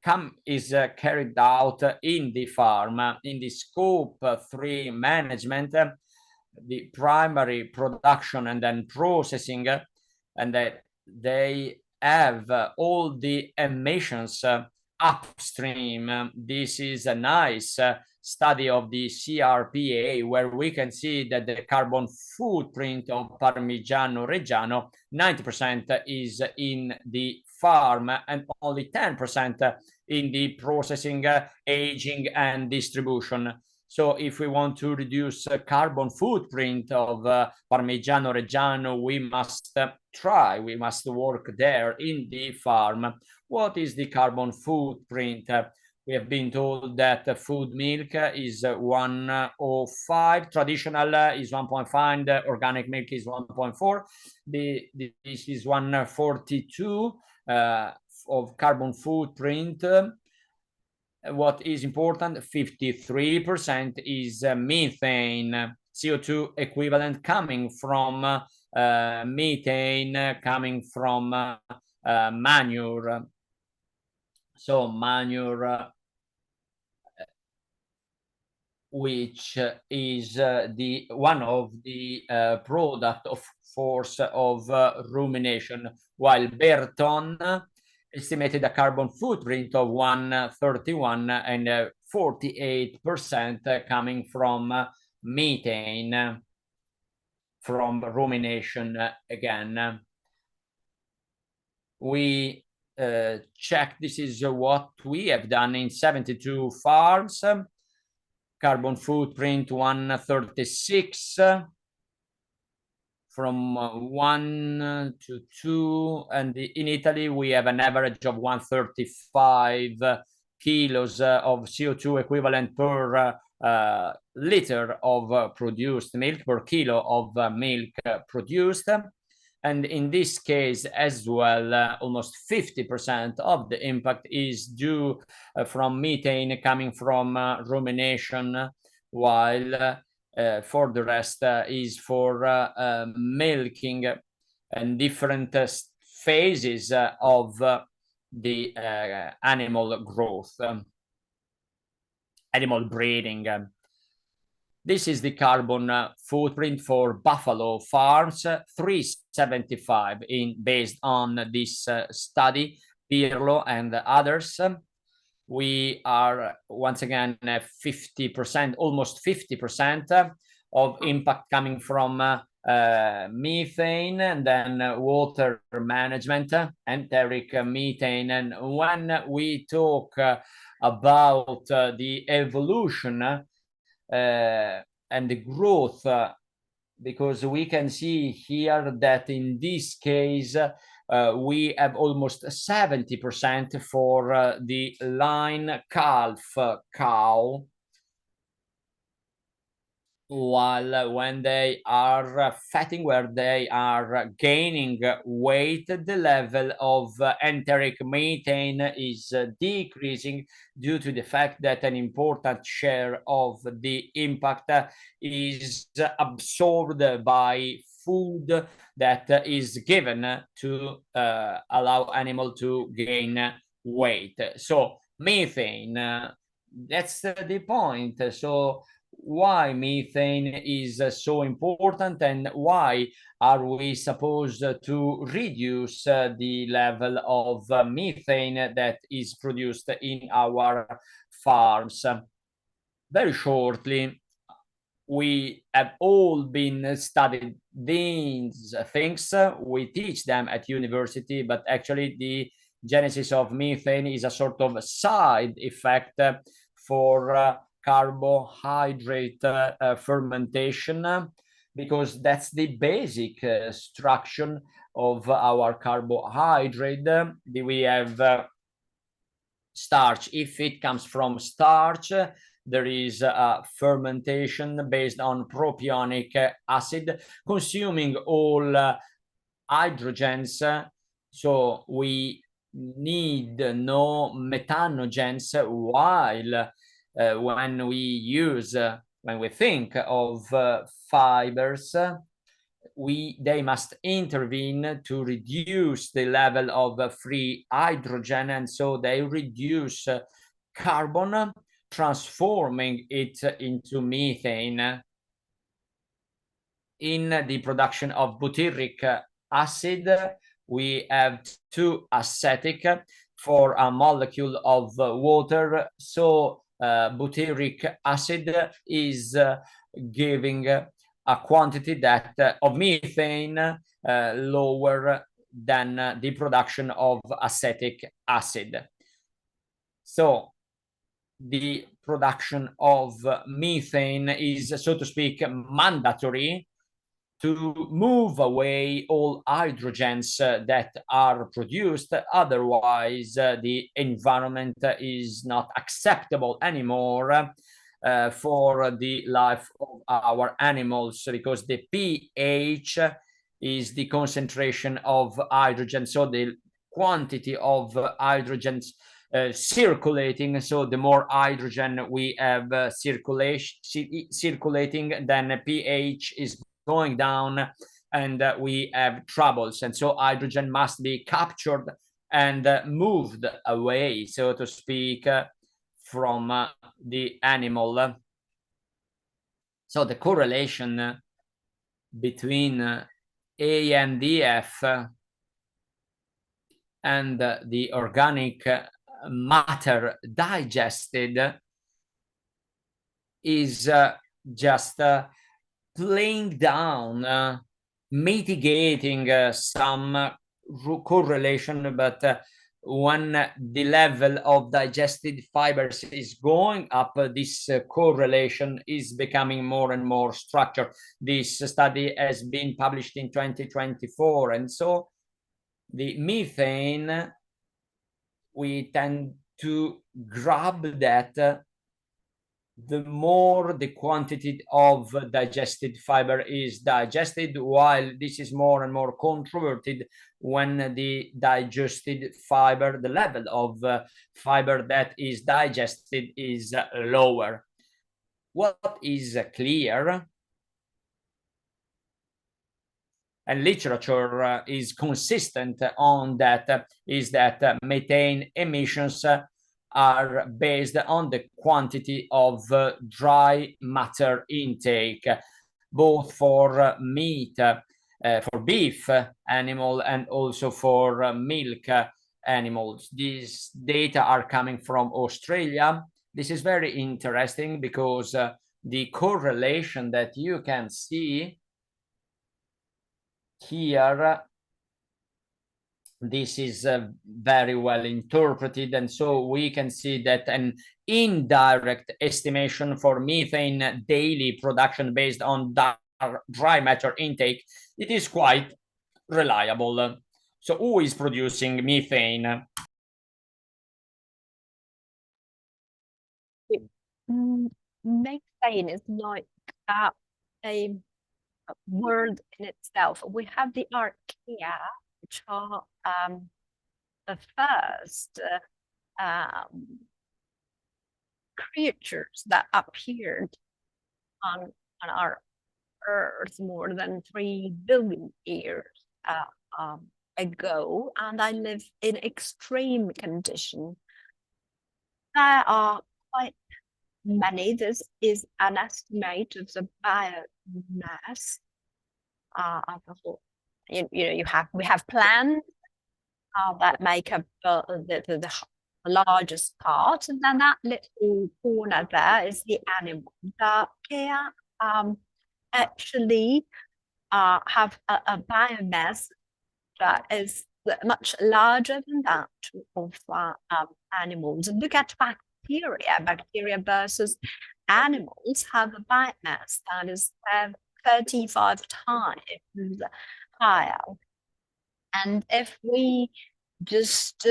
carried out in the farm. In the scope 3 management, the primary production and then processing, and that they have all the emissions upstream. This is a nice study of the CRPA, where we can see that the carbon footprint of Parmigiano Reggiano, 90% is in the farm and only 10% in the processing, aging and distribution. So if we want to reduce carbon footprint of Parmigiano Reggiano, we must work there in the farm. What is the carbon footprint? We have been told that food milk is 105, traditional is 1.5, organic milk is 1.4. This is 142 of carbon footprint. What is important, 53% is methane, CO2 equivalent coming from methane, coming from manure. So manure, which is the one of the product of force of rumination, while Berton estimated a carbon footprint of 131 and 48% coming from methane from rumination. Again, we check, this is what we have done in 72 farms. Carbon footprint 136 from 1 to 2, and in Italy we have an average of 135 kilos of CO2 equivalent per liter of produced milk, per kilo of milk produced. And in this case as well, almost 50% of the impact is due from methane coming from rumination, while for the rest is for milking and different phases of the animal growth, animal breeding. This is the carbon footprint for buffalo farms, 375 based on this study, Pirlo and others. We are once again 50%, almost 50% of impact coming from methane, and then water management, enteric methane. And when we talk about the evolution and the growth, because we can see here that in this case we have almost 70% for the line calf cow, while when they are fatting, where they are gaining weight, the level of enteric methane is decreasing due to the fact that an important share of the impact is absorbed by food that is given to allow animal to gain weight. So methane, that's the point. So why methane is so important, and why are we supposed to reduce the level of methane that is produced in our farms? Very shortly, we have all been studied these things. We teach them at university, but actually the genesis of methane is a sort of side effect for carbohydrate fermentation, because that's the basic structure of our carbohydrate. We have starch. If it comes from starch, there is a fermentation based on propionic acid, consuming all hydrogens. So we need no methanogens, while when we think of fibers, they must intervene to reduce the level of free hydrogen, and so they reduce carbon, transforming it into methane. In the production of butyric acid, we have 2 acetic for a molecule of water. So butyric acid is giving a quantity that of methane lower than the production of acetic acid. So the production of methane is, so to speak, mandatory to move away all hydrogens that are produced. Otherwise, the environment is not acceptable anymore for the life of our animals, because the pH is the concentration of hydrogen, so the quantity of hydrogens circulating. So the more hydrogen we have circulating, then pH is going down, and we have troubles. And so hydrogen must be captured and moved away, so to speak, from the animal. So the correlation between ANDF and the organic matter digested is just playing down, mitigating some correlation, but when the level of digested fibers is going up, this correlation is becoming more and more structured. This study has been published in 2024, and so the methane, we tend to grab that the more the quantity of digested fiber is digested, while this is more and more controverted when the digested fiber, the level of fiber that is digested is lower. What is clear, and literature is consistent on that, is that methane emissions are based on the quantity of dry matter intake, both for meat, for beef animal, and also for milk animals. These data are coming from Australia. This is very interesting because the correlation that you can see here, this is very well interpreted, and so we can see that an indirect estimation for methane daily production based on dry matter intake, it is quite reliable. So who is producing methane? Methane is like a word in itself. We have the archaea, which are the first creatures that appeared on our Earth more than 3 billion years ago, and I live in extreme conditions. There are quite many. This is an estimate of the biomass of the whole. We have plants that make up the largest part, and then that little corner there is the animal. The archaea actually have a biomass that is much larger than that of animals. And look at bacteria. Bacteria versus animals have a biomass that is 35 times higher. And if we just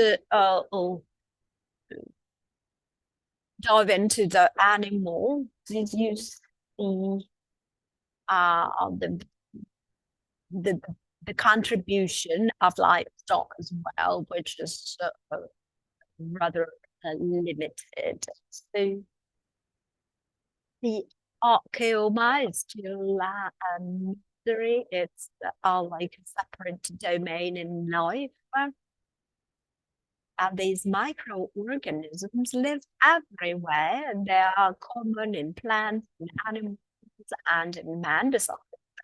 dive into the animal, you see the contribution of livestock as well, which is rather limited. So the archaeoma is still a mystery. It's like a separate domain in life. And these microorganisms live everywhere, and they are common in plants, in animals, and in man, the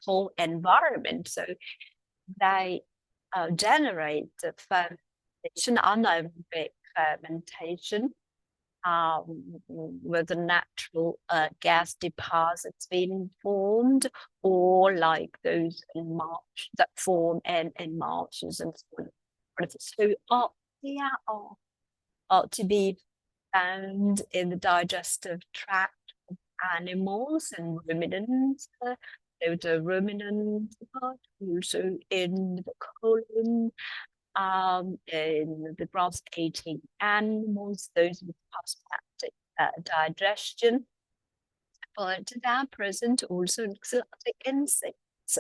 whole environment. So they generate the fermentation, anaerobic fermentation, with the natural gas deposits being formed, or like those in marsh that form in marshes and so on. So are to be found in the digestive tract of animals and ruminants. So the ruminant part, also in the colon, in the grass-eating animals, those with post-peptic digestion. But they are present also in exotic insects,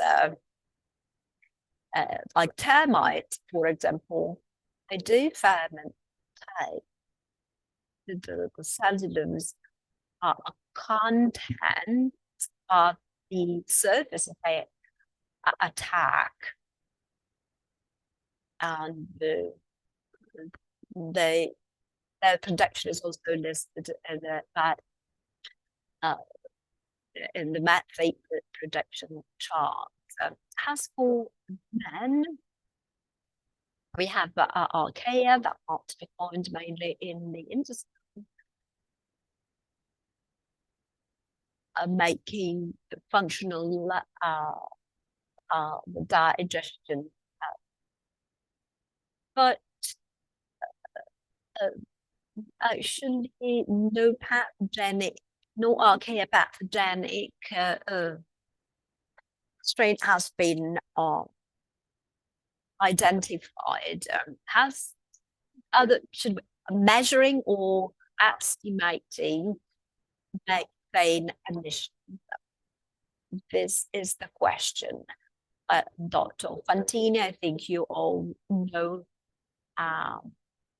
like termites, for example. They do ferment the cellulose content of the surface of the attack, and their production is also listed in the methane production chart. As for men, we have archaea that are to be found mainly in the industry, making functional digestion. But actually, no archaea pathogenic strain has been identified. Should measuring or estimating make methane emissions? This is the question. Dr. Fantini, I think you all know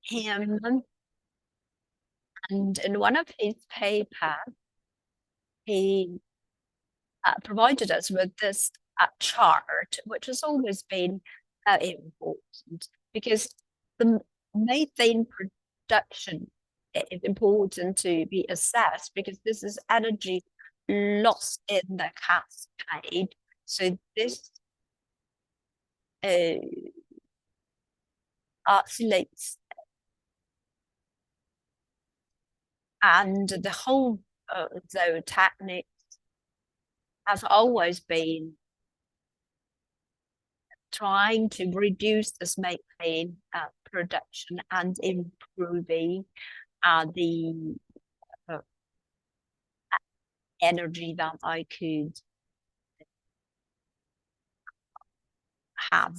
him. And in one of his papers, he provided us with this chart, which has always been important because the methane production is important to be assessed because this is energy lost in the cascade. So this oscillates, and the whole zootechnics has always been trying to reduce this methane production and improving the energy that I could have.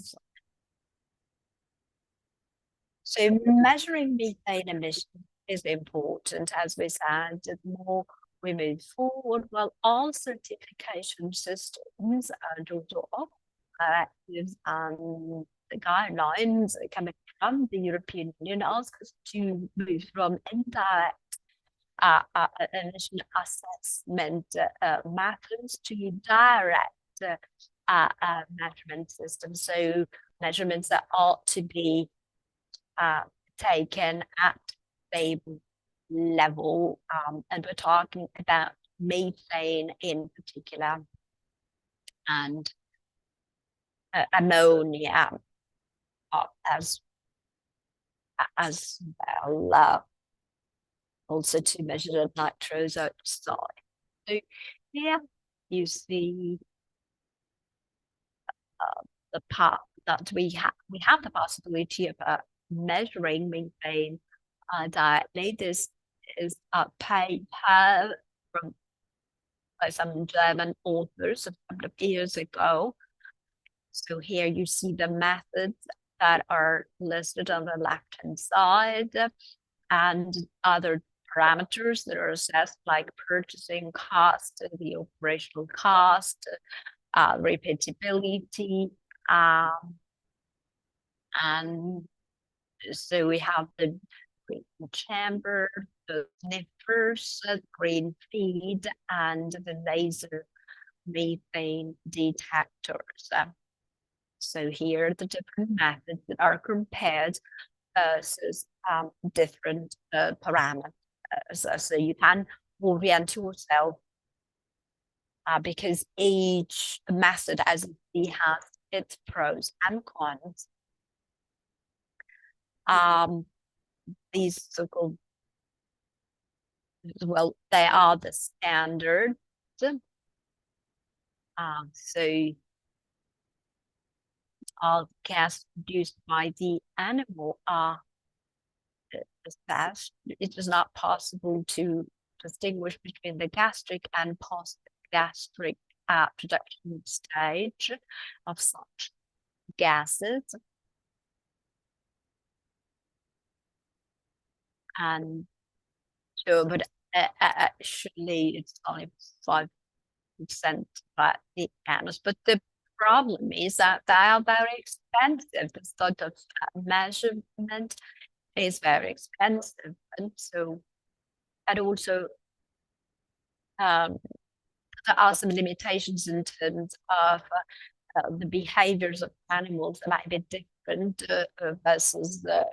So measuring methane emissions is important, as we said. The more we move forward, well, all certification systems and also directives and the guidelines coming from the European Union ask us to move from indirect emission assessment methods to direct measurement systems. So measurements that ought to be taken at stable level, and we're talking about methane in particular, and ammonia as well, also to measure the nitrous oxide. So here you see the part that we have the possibility of measuring methane directly. This is a paper from by some German authors a couple of years ago. So here you see the methods that are listed on the left-hand side and other parameters that are assessed, like purchasing cost, the operational cost, repeatability, and so we have the green chamber, the sniffers, green feed, and the laser methane detectors. So here are the different methods that are compared versus different parameters. So you can orient yourself because each method, as you see, has its pros and cons. These so-called, well, they are the standard. So all gas produced by the animal are assessed. It is not possible to distinguish between the gastric and post-gastric production stage of such gases. And so, but actually it's only 5% by the animals. But the problem is that they are very expensive. The sort of measurement is very expensive, and so, and also there are some limitations in terms of the behaviors of animals that might be different versus the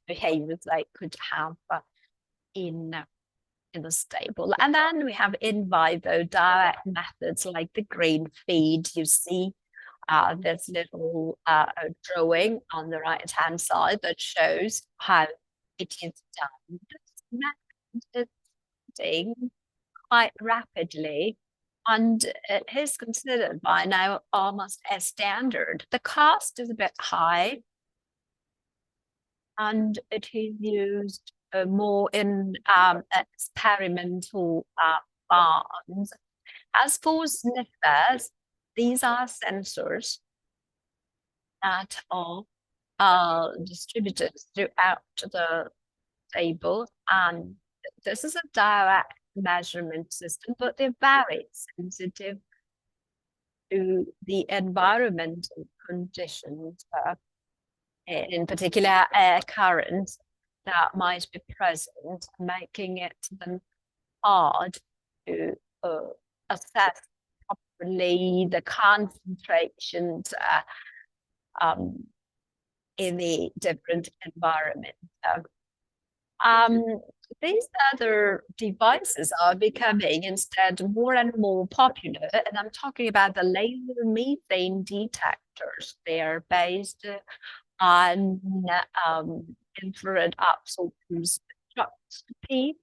behaviors they could have in the stable. And then we have in vivo direct methods like the green feed. You see this little drawing on the right-hand side that shows how it is done. This method is quite rapidly, and it is considered by now almost a standard. The cost is a bit high, and it is used more in experimental farms. As for sniffers, these are sensors that are distributed throughout the table, and this is a direct measurement system, but they're very sensitive to the environmental conditions, in particular air currents that might be present, making it then hard to assess properly the concentrations in the different environments. These other devices are becoming instead more and more popular, and I'm talking about the laser methane detectors. They are based on infrared absorption spectroscopy.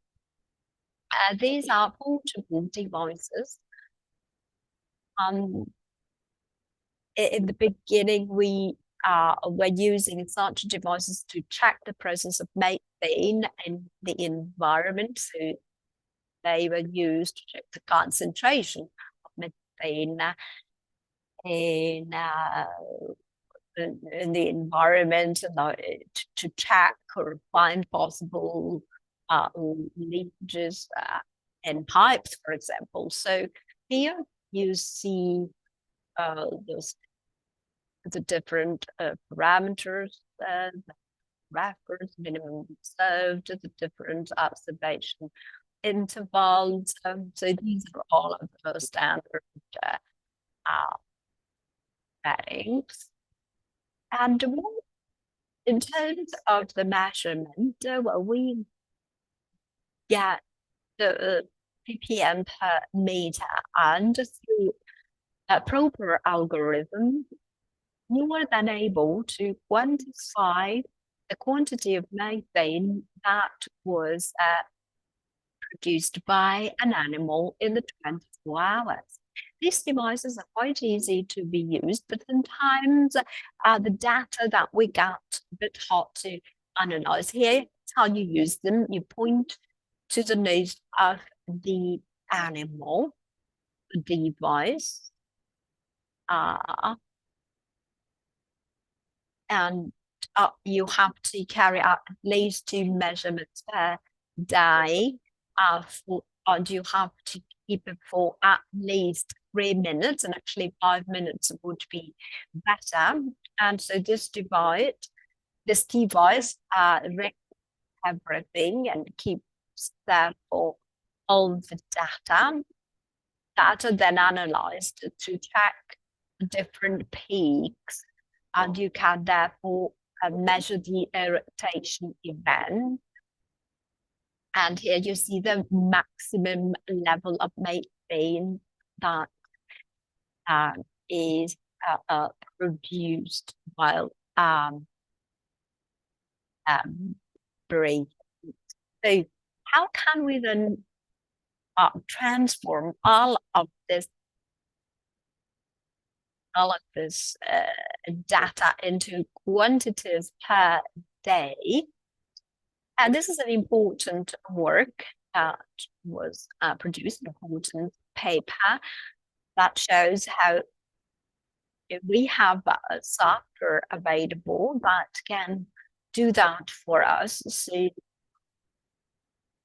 These are portable devices. In the beginning, we were using such devices to check the presence of methane in the environment. So they were used to check the concentration of methane in the environment, to check or find possible leakages in pipes, for example. So here you see the different parameters, the reference minimum observed, the different observation intervals. So these are all of the standard settings. And in terms of the measurement, well, we get the ppm per meter, and through a proper algorithm, you were then able to quantify the quantity of methane that was produced by an animal in the 24 hours. These devices are quite easy to be used, but sometimes the data that we got a bit hard to analyze. Here, how you use them. You point to the nose of the animal device, and you have to carry out at least 2 measurements per day, and you have to keep it for at least 3 minutes, and actually 5 minutes would be better. And so this device records everything and keeps therefore all the data then analyzed to check different peaks, and you can therefore measure the irritation event. And here you see the maximum level of methane that is produced while breathing. So how can we then transform all of this data into quantities per day? And this is an important work that was produced, an important paper that shows how we have a software available that can do that for us. So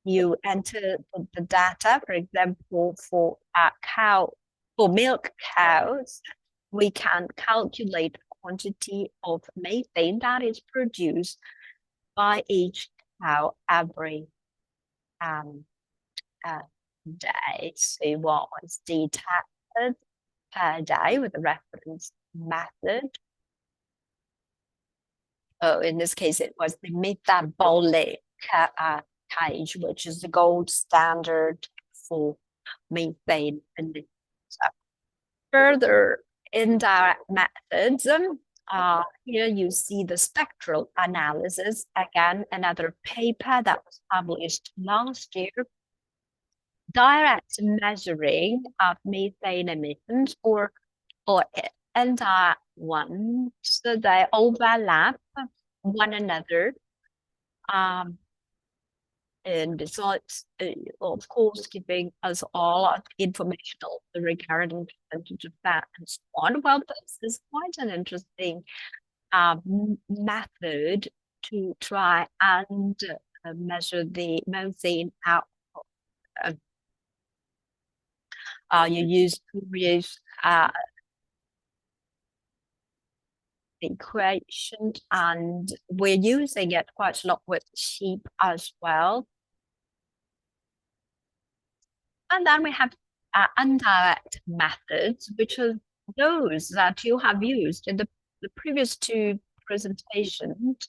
you enter the data, for example, for milk cows, we can calculate the quantity of methane that is produced by each cow every day. So what was detected per day with the reference method. In this case, it was the metabolic cage, which is the gold standard for methane emissions. Further indirect methods, here you see the spectral analysis, again, another paper that was published last year. Direct measuring of methane emissions or indirect ones, so they overlap one another. And besides, of course, giving us all information regarding percentage of fat and so on. Well, this is quite an interesting method to try and measure the methane output. you use previous equation, and we're using it quite a lot with sheep as well. And then we have indirect methods, which are those that you have used in the previous two presentations.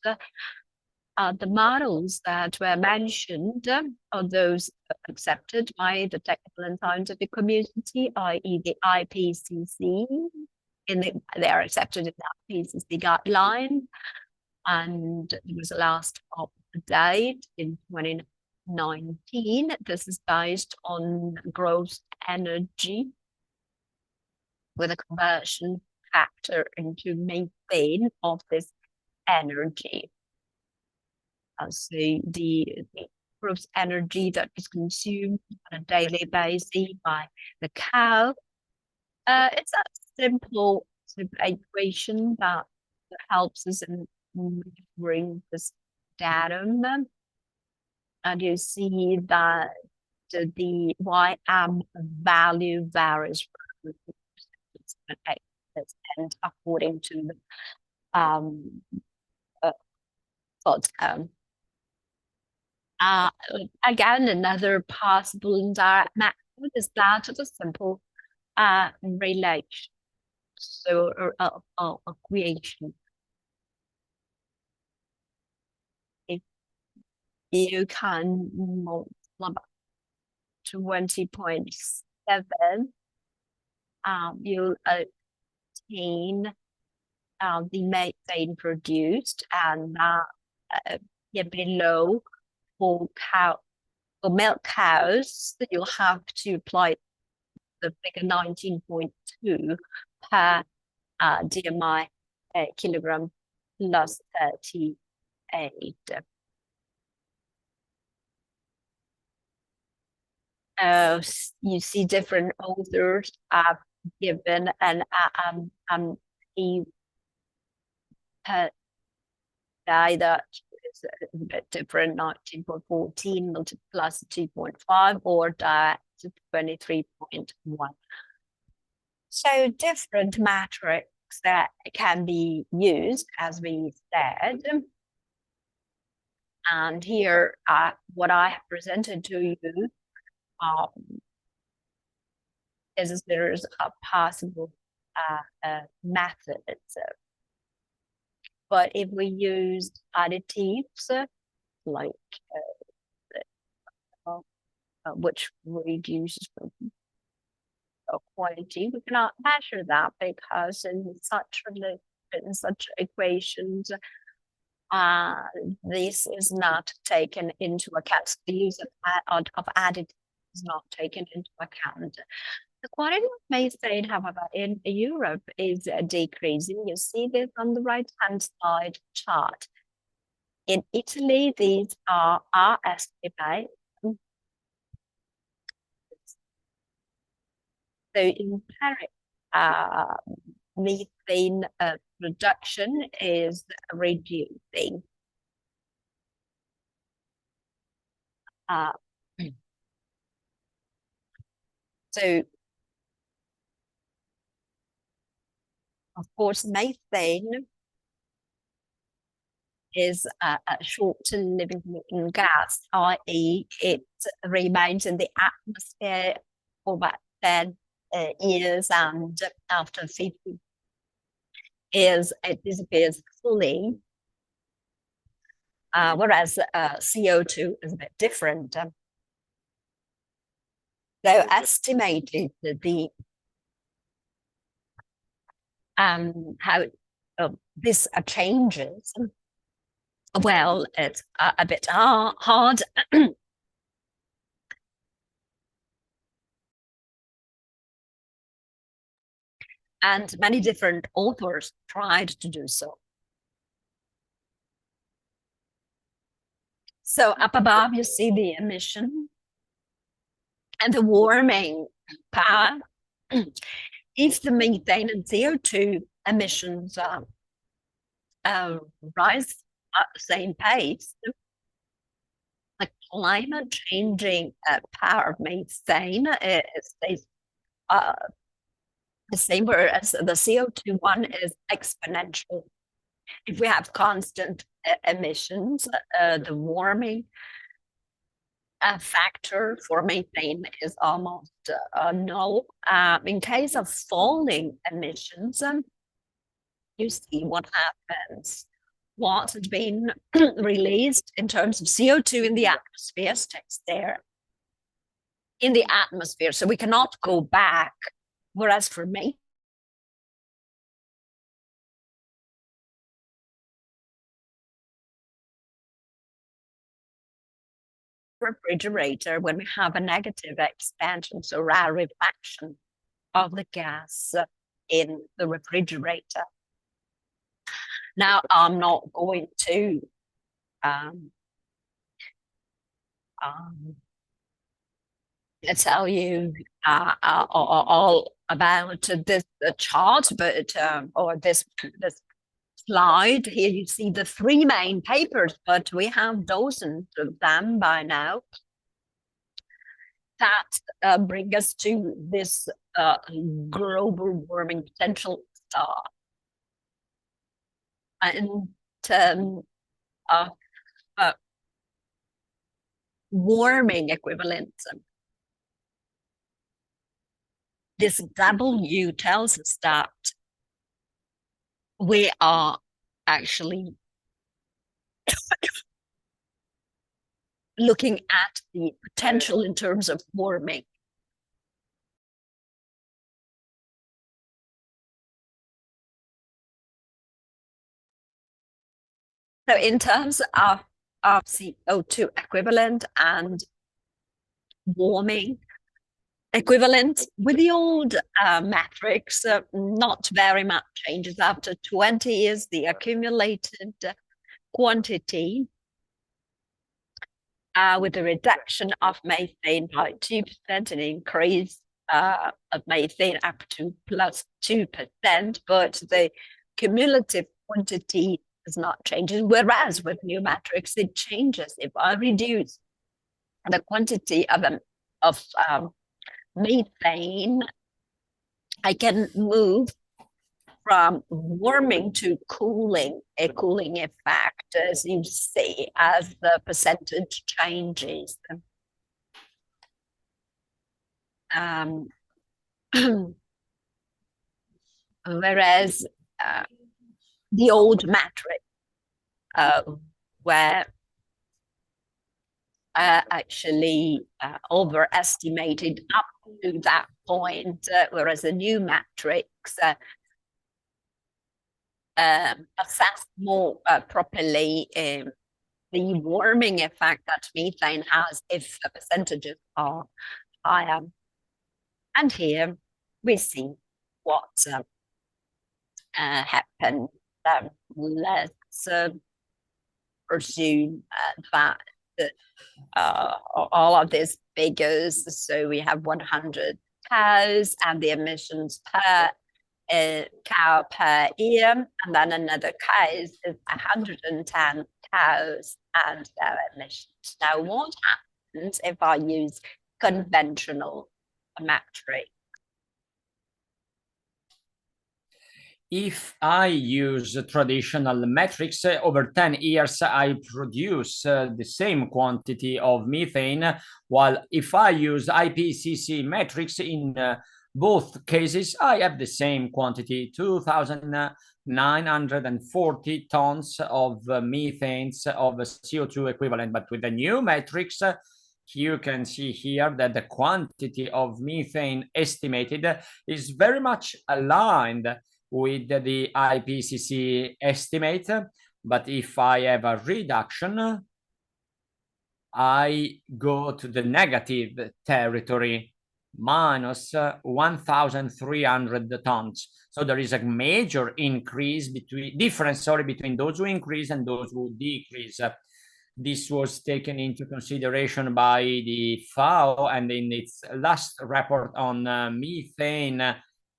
The models that were mentioned are those accepted by the technical and scientific community, i.e. the IPCC. They are accepted in the IPCC guideline. And there was a last update in 2019. This is based on gross energy with a conversion factor into methane of this energy. So the gross energy that is consumed on a daily basis by the cow. It's a simple equation that helps us in bring this datum. And you see that the YM value varies and according to the again, another possible indirect method is that of a simple relation, so a creation. If you can multiply 20.7, you'll obtain the methane produced, and below for milk cows, you'll have to apply the figure 19.2 per DMI kilogram plus 38. You see different authors have given an per day that is a bit different, 19.14 plus 2.5 or that 23.1. So different metrics that can be used, as we said. And here, what I have presented to you is there's a possible methods. But if we use additives like which reduces quality, we cannot measure that because in such equations, this is not taken into account. The use of additives is not taken into account. The quantity of methane, however, in Europe is decreasing. You see this on the right-hand side chart. In Italy, these are our estimates. So in Paris, methane production is reducing. So, of course, methane is a short-living gas, i.e. it remains in the atmosphere for about 10 years, and after 50 years, it disappears fully. Whereas CO2 is a bit different. Though estimated the how this changes, well, it's a bit hard. And many different authors tried to do so. So up above, you see the emission and the warming power. If the methane and CO2 emissions rise at the same pace, the climate changing power of methane stays the same, whereas the CO2 one is exponential. If we have constant emissions, the warming factor for methane is almost null. In case of falling emissions, you see what happens. What has been released in terms of CO2 in the atmosphere stays there in the atmosphere, so we cannot go back. Whereas for me, refrigerator, when we have a negative expansion, so rarefaction of the gas in the refrigerator. Now, I'm not going to tell you all about this chart, but or this slide. Here you see the three main papers, but we have dozens of them by now that bring us to this global warming potential star. In terms of warming equivalents, this W tells us that we are actually looking at the potential in terms of warming. So in terms of CO2 equivalent and warming equivalent, with the old metrics, not very much changes. After 20 years, the accumulated quantity with a reduction of methane by 2%, an increase of methane up to plus 2%, but the cumulative quantity is not changing. Whereas with new metrics, it changes. If I reduce the quantity of methane, I can move from warming to cooling, a cooling effect, as you see, as the percentage changes. Whereas the old metric were actually overestimated up to that point, whereas the new metrics assess more properly the warming effect that methane has if the percentages are higher. And here we see what happened. Let's presume that all of these figures, so we have 100 cows and the emissions per cow per year, and then another case is 110 cows and their emissions. Now, what happens if I use conventional metric? If I use traditional metrics, over 10 years, I produce the same quantity of methane, while if I use IPCC metrics in both cases, I have the same quantity, 2,940 tons of methane of CO2 equivalent. But with the new metrics, you can see here that the quantity of methane estimated is very much aligned with the IPCC estimate. But if I have a reduction, I go to the negative territory, minus 1,300 tons. So there is a major difference between those who increase and those who decrease. This was taken into consideration by the FAO, and in its last report on methane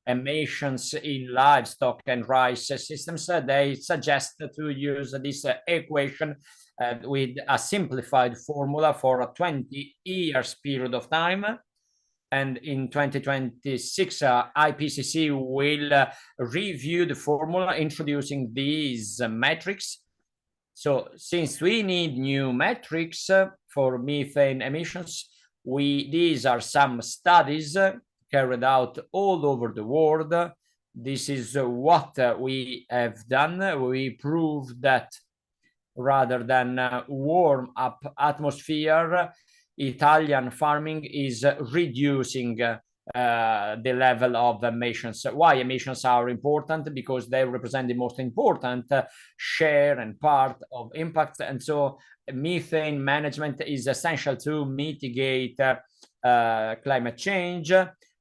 emissions in livestock and rice systems, they suggest to use this equation with a simplified formula for a 20 years period of time. and in 2026, IPCC will review the formula introducing these metrics. So since we need new metrics for methane emissions, these are some studies carried out all over the world. This is what we have done. We proved that rather than warm up atmosphere, Italian farming is reducing the level of emissions. Why emissions are important? Because they represent the most important share and part of impact. And so methane management is essential to mitigate climate change.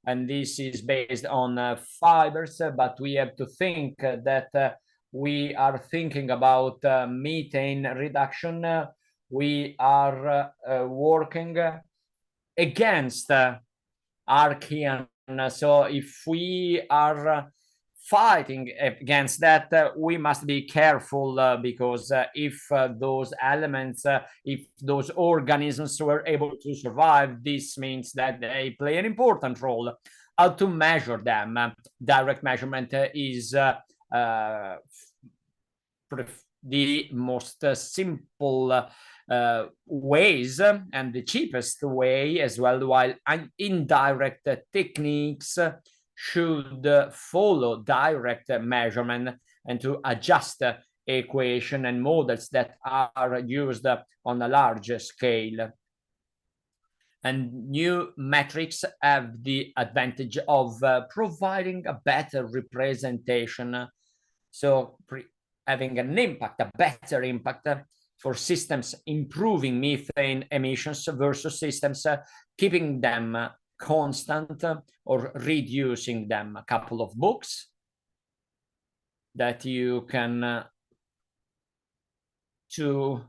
And this is based on fibers, but we have to think that we are thinking about methane reduction. We are working against Archean. So if we are fighting against that, we must be careful because if those elements, if those organisms were able to survive, this means that they play an important role. How to measure them? Direct measurement is the most simple ways and the cheapest way as well, while indirect techniques should follow direct measurement and to adjust equation and models that are used on a large scale. And new metrics have the advantage of providing a better representation. So having an impact, a better impact for systems improving methane emissions versus systems keeping them constant or reducing them. A couple of books that you can to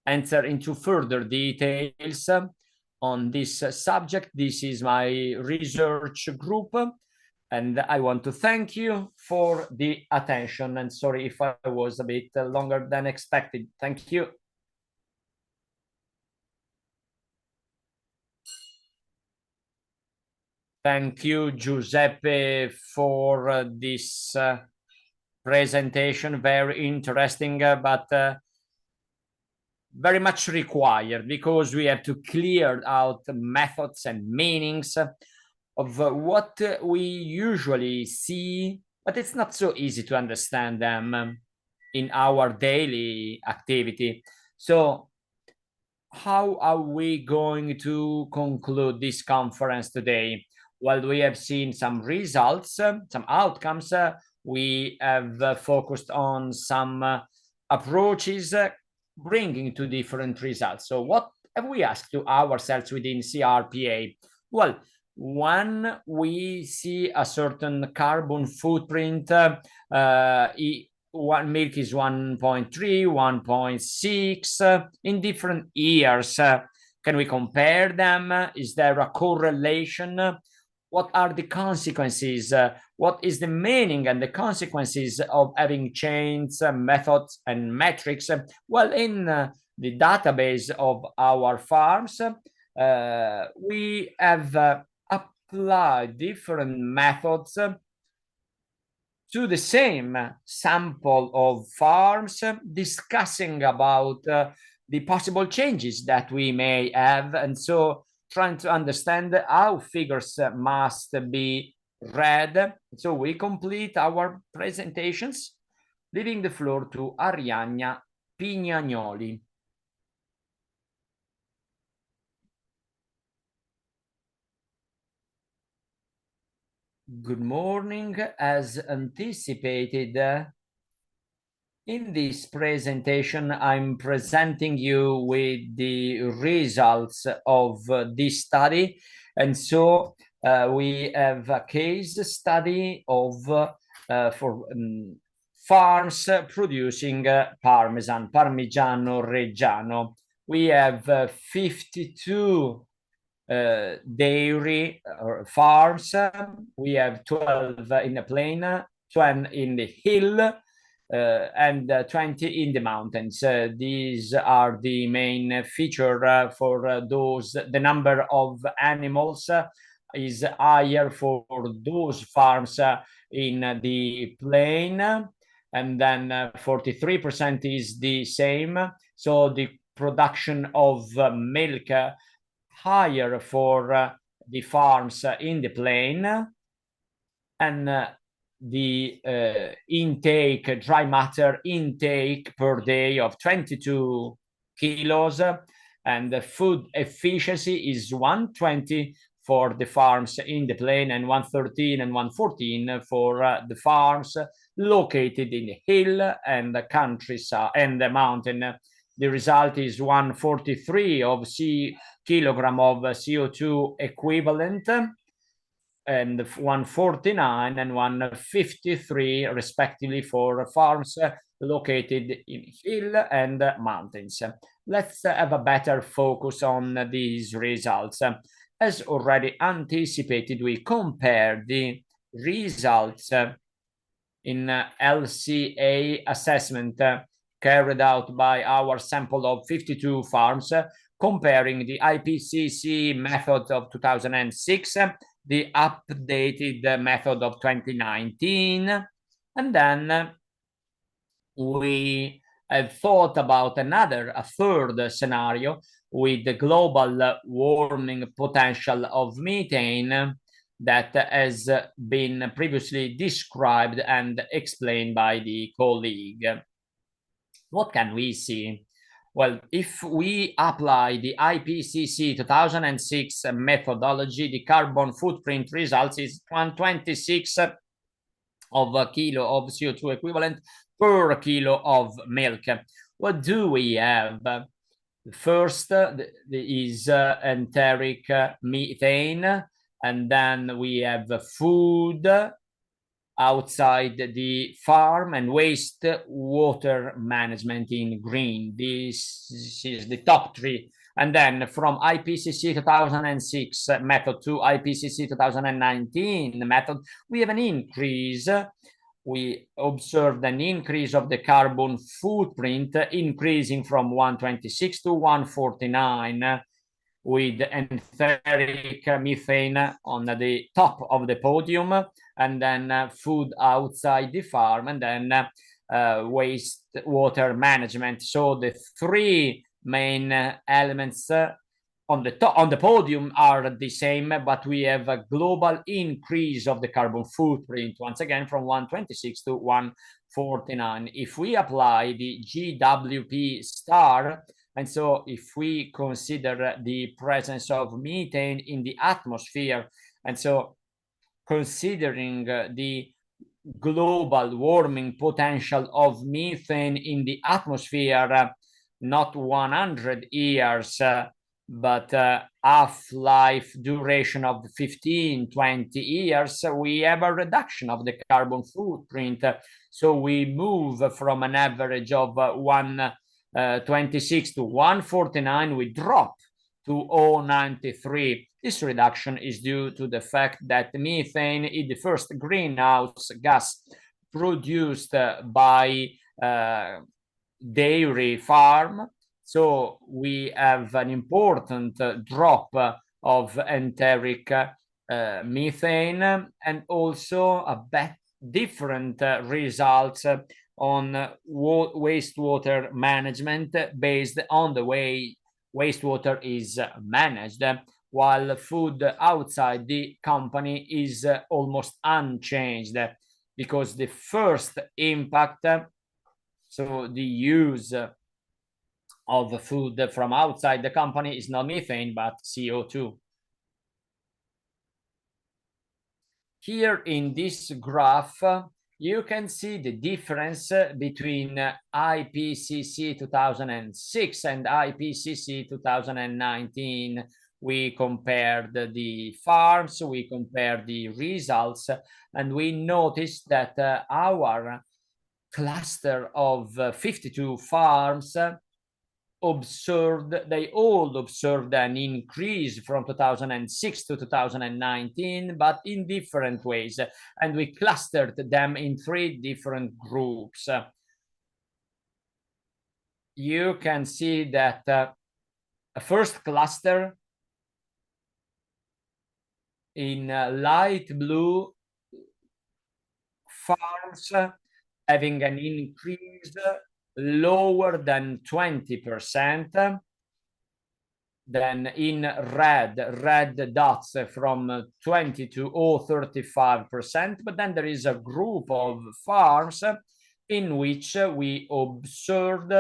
enter into further details on this subject. This is my research group, and I want to thank you for the attention, and sorry if I was a bit longer than expected. Thank you. Thank you, Giuseppe, for this presentation. Very interesting, but very much required because we have to clear out methods and meanings of what we usually see, but it's not so easy to understand them in our daily activity. So how are we going to conclude this conference today? Well, we have seen some results, some outcomes. We have focused on some approaches bringing to different results. So what have we asked to ourselves within CRPA? Well, when we see a certain carbon footprint, one milk is 1.3, 1.6 in different years. Can we compare them? Is there a correlation? What are the consequences? What is the meaning and the consequences of having changed methods and metrics? Well, in the database of our farms, we have applied different methods to the same sample of farms, discussing about the possible changes that we may have, and so trying to understand how figures must be read. So we complete our presentations, leaving the floor to Arianna Pignagnoli. Good morning. As anticipated, in this presentation, I'm presenting you with the results of this study. And so we have a case study of for farms producing Parmigiano Reggiano. We have 52 dairy farms. We have 12 in the plain, 12 in the hill, and 20 in the mountains. These are the main feature for those, the number of animals is higher for those farms in the plain, and then 43% is the same. So the production of milk higher for the farms in the plain, and the intake, dry matter intake per day of 22 kilos, and the food efficiency is 120 for the farms in the plain, and 113 and 114 for the farms located in the hill and the countryside and the mountain. The result is 143 of kilogram of CO2 equivalent, and 149 and 153 respectively for farms located in hill and mountains. Let's have a better focus on these results. As already anticipated, we compare the results in LCA assessment carried out by our sample of 52 farms, comparing the IPCC method of 2006, the updated method of 2019, and then we have thought about a third scenario with the global warming potential of methane that has been previously described and explained by the colleague. What can we see? Well, if we apply the IPCC 2006 methodology, the carbon footprint results is 126 of a kilo of CO2 equivalent per kilo of milk. What do we have? First is enteric methane, and then we have food outside the farm and waste water management in green. This is the top three. And then from IPCC 2006 method to IPCC 2019 method, we have an increase. We observed an increase of the carbon footprint, increasing from 126 to 149, with enteric methane on the top of the podium, and then food outside the farm, and then waste water management. So the three main elements on the podium are the same, but we have a global increase of the carbon footprint, once again from 126 to 149. If we apply the GWP star, and so if we consider the presence of methane in the atmosphere, and so considering the global warming potential of methane in the atmosphere, not 100 years, but half-life duration of 15, 20 years, we have a reduction of the carbon footprint. So we move from an average of 126 to 149, we drop to 093. This reduction is due to the fact that methane is the first greenhouse gas produced by dairy farm. So we have an important drop of enteric methane, and also a different results on wastewater management based on the way wastewater is managed, while food outside the company is almost unchanged, because the first impact, so the use of food from outside the company, is not methane but CO2. Here in this graph, you can see the difference between IPCC 2006 and IPCC 2019. We compared the farms, we compared the results, and we noticed that our cluster of 52 farms they all observed an increase from 2006 to 2019, but in different ways, and we clustered them in three different groups. You can see that a first cluster in light blue, farms having an increase lower than 20%. Then in red dots from 20 to 35%. But then there is a group of farms in which we observed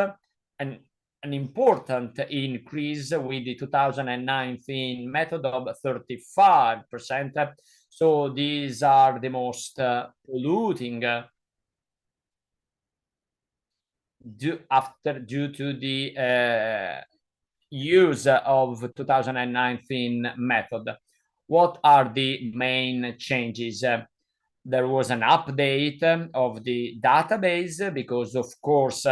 an important increase with the 2019 method of 35%. So these are the most polluting due to the use of 2019 method. What are the main changes? There was an update of the database because, of course,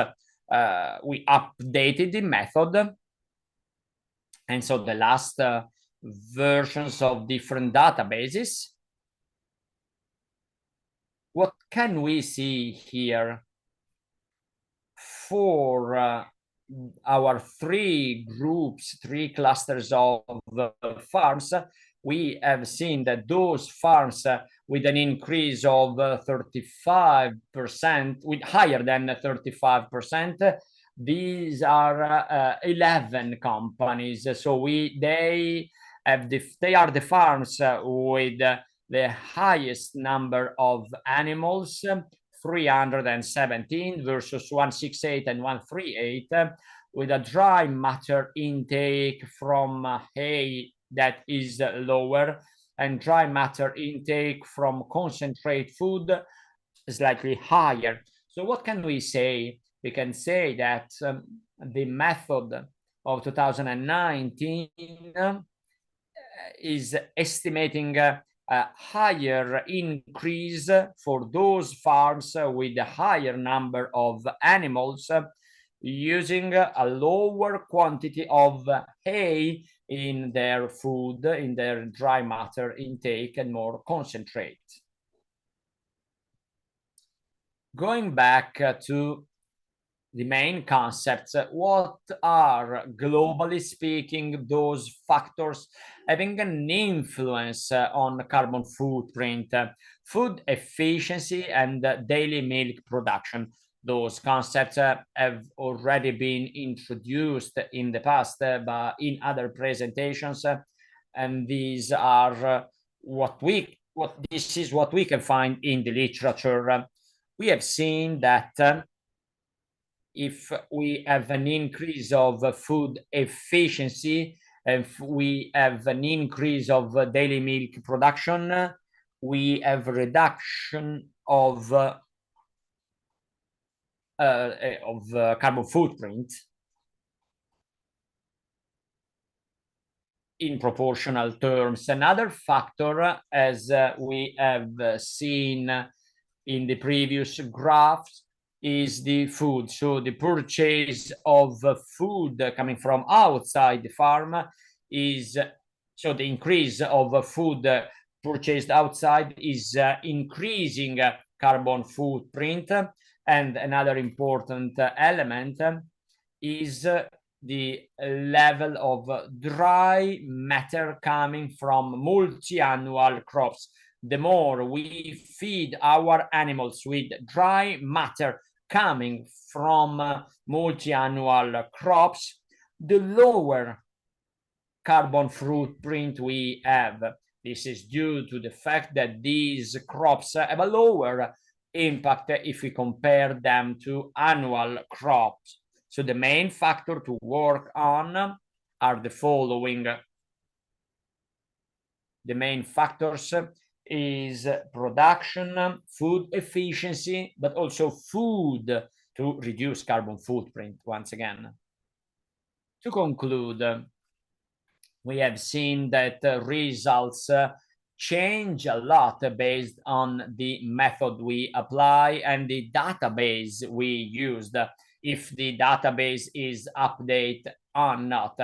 we updated the method. And so the last versions of different databases. What can we see here? For our three clusters of farms, we have seen that those farms with an increase of 35%, with higher than 35%, these are 11 companies. So they are the farms with the highest number of animals, 317 versus 168 and 138, with a dry matter intake from hay that is lower, and dry matter intake from concentrate food slightly higher. So what can we say? We can say that the method of 2019 is estimating a higher increase for those farms with a higher number of animals, using a lower quantity of hay in their food, in their dry matter intake, and more concentrate. Going back to the main concepts, what are, globally speaking, those factors having an influence on carbon footprint? Food efficiency and daily milk production. Those concepts have already been introduced in the past in other presentations, and these are what we can find in the literature. We have seen that if we have an increase of food efficiency, if we have an increase of daily milk production, we have a reduction of carbon footprint in proportional terms. Another factor, as we have seen in the previous graphs, is the food. So the purchase of food coming from outside the farm is, so the increase of food purchased outside is increasing carbon footprint. And another important element is the level of dry matter coming from multi-annual crops. The more we feed our animals with dry matter coming from multi-annual crops, the lower carbon footprint we have. This is due to the fact that these crops have a lower impact if we compare them to annual crops. So the main factor to work on are the following. The main factors is production, food efficiency, but also food to reduce carbon footprint once again. To conclude, we have seen that results change a lot based on the method we apply and the database we used, if the database is updated or not.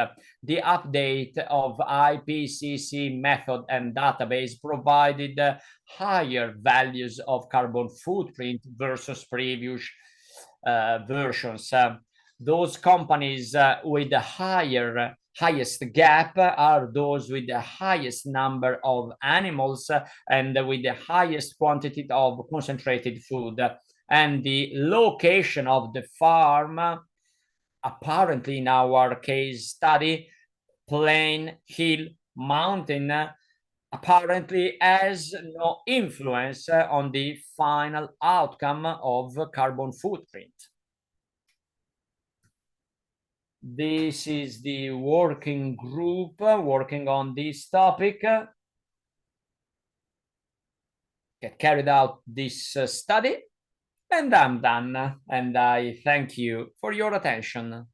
The update of IPCC method and database provided higher values of carbon footprint versus previous versions. Those companies with a higher highest gap are those with the highest number of animals and with the highest quantity of concentrated food. And the location of the farm, apparently in our case study, plain, hill, mountain, apparently has no influence on the final outcome of carbon footprint. This is the working group working on this topic that carried out this study, and I'm done, and I thank you for your attention.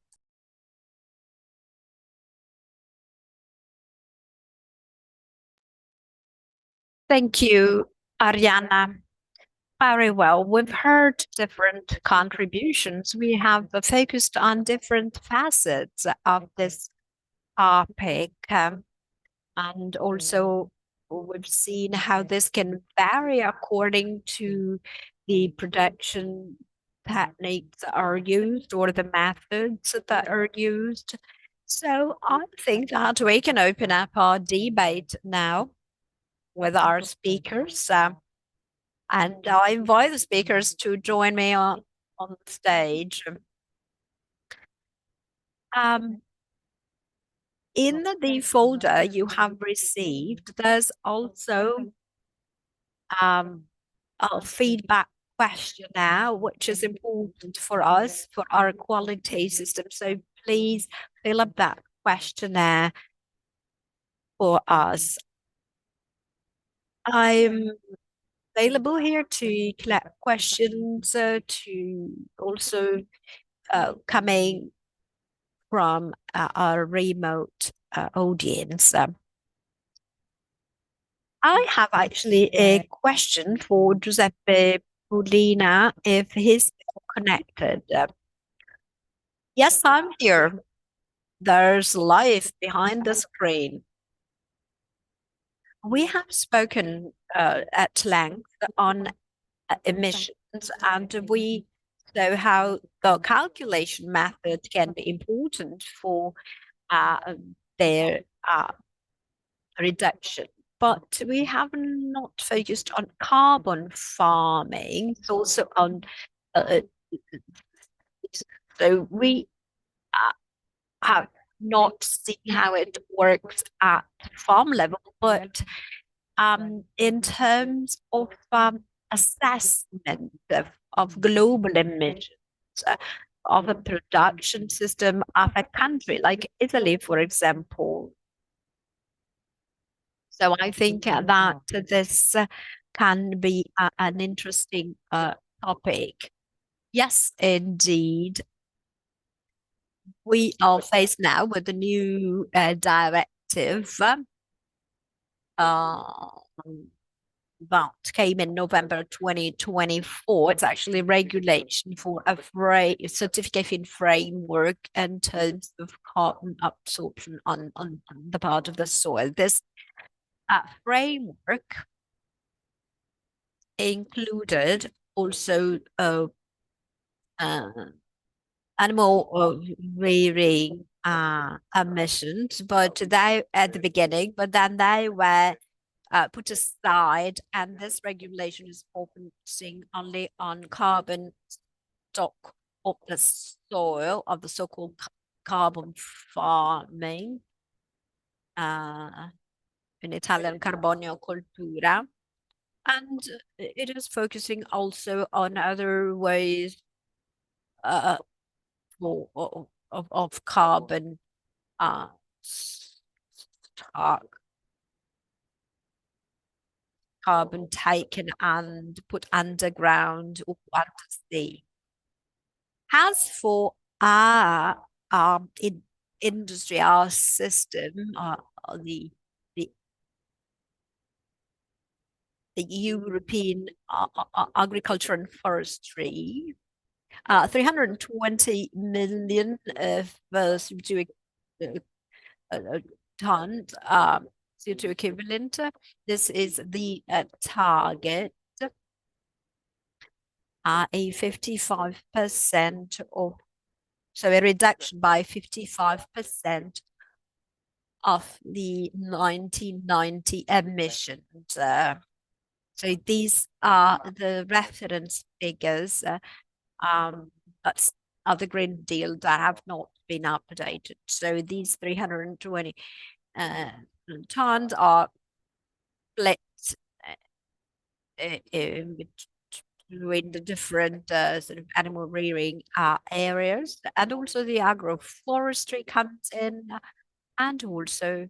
Thank you, Arianna. Very well. We've heard different contributions. We have focused on different facets of this topic. And also, we've seen how this can vary according to the production techniques that are used or the methods that are used. So I think that we can open up our debate now with our speakers. And I invite the speakers to join me on the stage. In the folder you have received, there's also a feedback questionnaire, which is important for us, for our quality system. So please fill up that questionnaire for us. I'm available here to collect questions, to also coming from our remote audience. I have actually a question for Giuseppe Pulina, if he's connected. Yes, I'm here. There's life behind the screen. We have spoken at length on emissions, and we know how the calculation method can be important for their reduction. But we have not focused on carbon farming, it's also on so we have not seen how it works at farm level, but in terms of assessment of global emissions, of a production system of a country like Italy, for example. So I think that this can be an interesting topic. Yes, indeed. We are faced now with the new directive that came in November 2024. It's actually regulation for a certification framework in terms of carbon absorption on the part of the soil. This framework included also animal rearing emissions, but they at the beginning, but then they were put aside, and this regulation is focusing only on carbon stock of the soil, of the so-called carbon farming, in Italian carbonio cultura. And it is focusing also on other ways of carbon stock, carbon taken and put underground or under sea. As for our industry, our system, the European agriculture and forestry, 320 million of CO2 tons, CO2 equivalent. This is the target. A 55% of, so a reduction by 55% of the 1990 emissions. So these are the reference figures that's of the Green Deal that have not been updated. So these 320 tons are split between the different sort of animal rearing areas, and also the agroforestry comes in, and also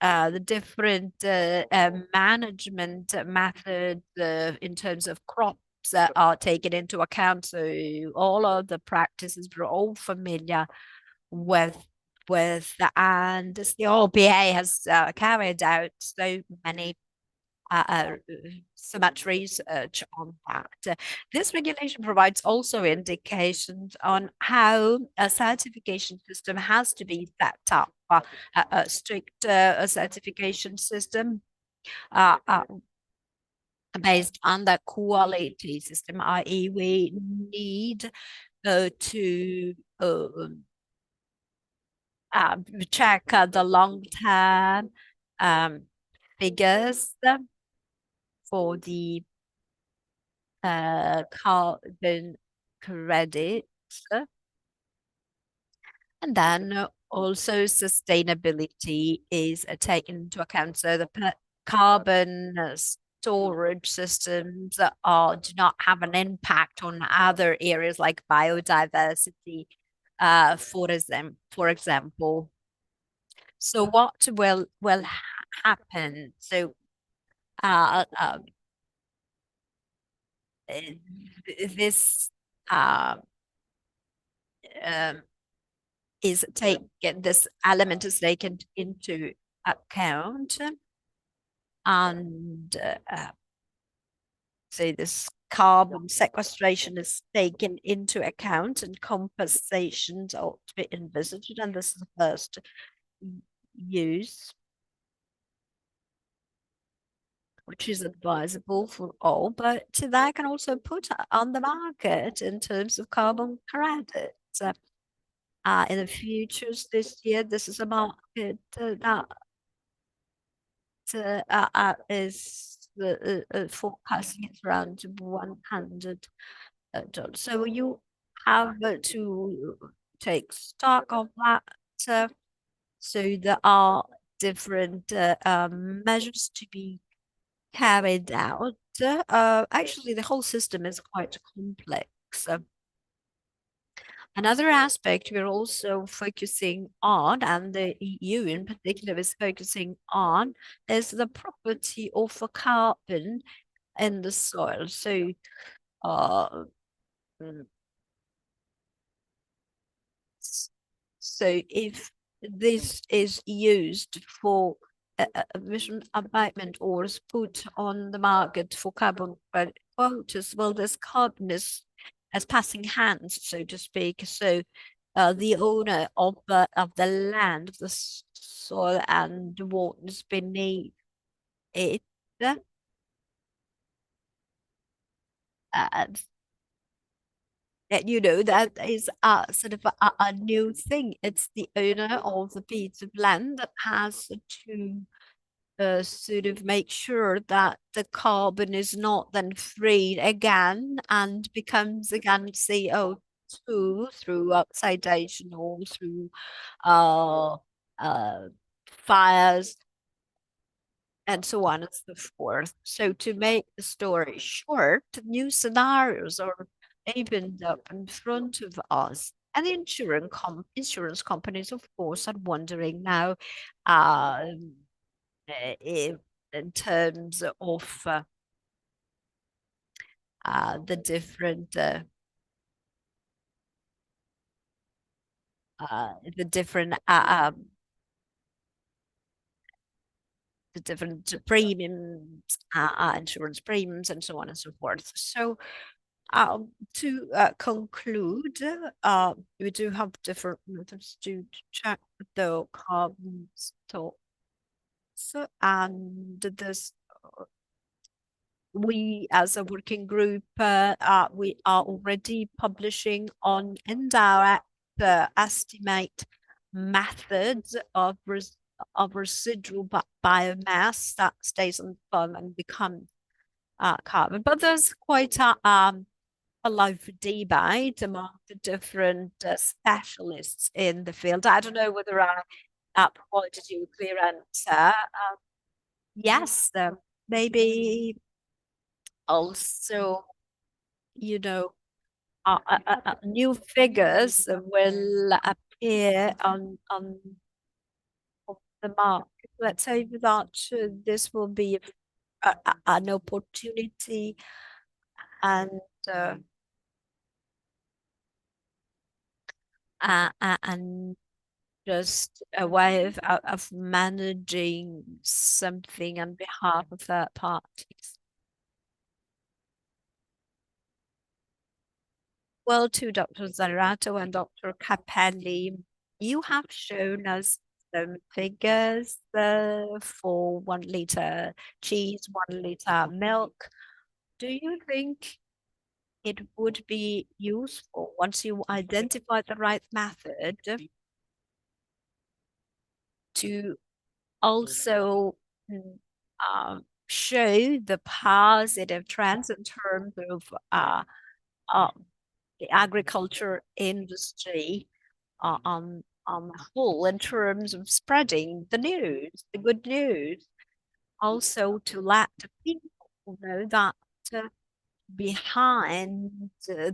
the different management methods in terms of crops that are taken into account. So all of the practices we're all familiar with and the OPA has carried out so much research on that. This regulation provides also indications on how a certification system has to be set up. A strict certification system based on the quality system, i.e., we need to check the long-term figures for the carbon credits, and then also sustainability is taken into account. So the carbon storage systems do not have an impact on other areas like biodiversity, for example. So what will happen? So this this element is taken into account, and so this carbon sequestration is taken into account, and compensations ought to be envisaged, and this is the first use, which is advisable for all, but that can also put on the market in terms of carbon credits. In the futures this year, this is a market that is forecasting it's around $100. So you have to take stock of that. So there are different measures to be carried out. Actually, the whole system is quite complex. Another aspect we're also focusing on, and the EU in particular is focusing on, is the property of a carbon in the soil. So, uh, mm, so if this is used for emission abatement or is put on the market for carbon credit quotas, well, this carbon is as passing hands, so to speak. So the owner of the land, of the soil and the waters beneath it, uh, that is sort of a new thing. It's the owner of the piece of land that has to sort of make sure that the carbon is not then freed again and becomes again CO2 through oxidation or through uh, uh, fires and so on and so forth. So to make the story short, new scenarios are opened up in front of us. And the insurance companies, of course, are wondering now, in terms of the different the different the different premiums, insurance premiums, and so on and so forth. So to conclude, we do have different methods to check the carbon stocks, and this we as a working group we are already publishing on indirect estimate methods of residual biomass that stays on the farm and become carbon. But there's quite a lively debate among the different specialists in the field. I don't know whether I provided you a clear answer. Yes, maybe also, you know, new figures will appear on the market. Let's say that this will be an opportunity and uh, and just a way of managing something on behalf of third parties. Well, to Dr. Zarato and Dr. Capelli, you have shown us some figures for 1 liter cheese, 1 liter milk. Do you think it would be useful once you identify the right method to also show the positive trends in terms of uh, the agriculture industry on the whole in terms of spreading the news, the good news, also to let the people know that behind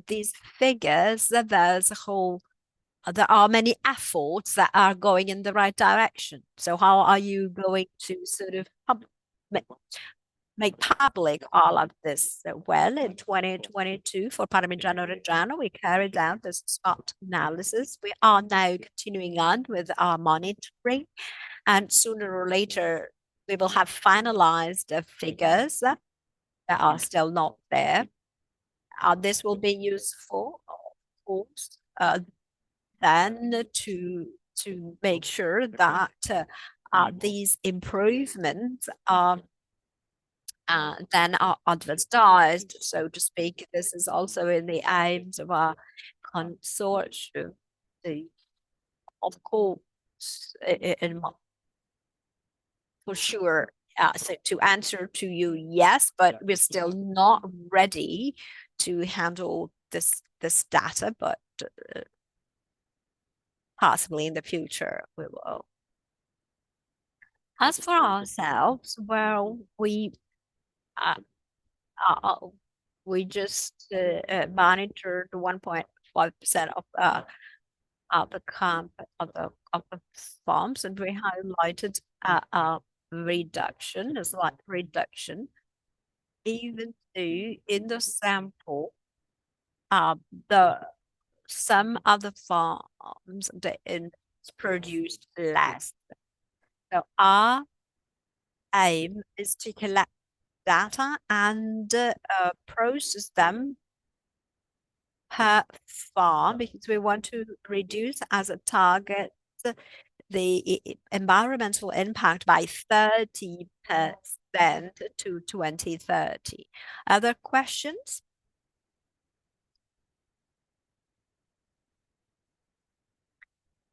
these figures that there's a whole there are many efforts that are going in the right direction. So how are you going to sort of make public all of this? So, well, in 2022 for Parmigiano Reggiano, we carried out this SWOT analysis. We are now continuing on with our monitoring, and sooner or later, we will have finalized the figures that are still not there. This will be useful, of course, then to make sure that these improvements are then are advertised, so to speak. This is also in the aims of our consortium. The, of course, for sure. So to answer to you, yes, but we're still not ready to handle this data, but possibly in the future we will. As for ourselves, well, uh, uh, we just monitored 1.5% of the camp of the farms, and we highlighted a reduction, a slight reduction, even though in the sample, the some of the farms produced less. So our aim is to collect data and process them per farm because we want to reduce as a target the environmental impact by 30% to 2030. Other questions?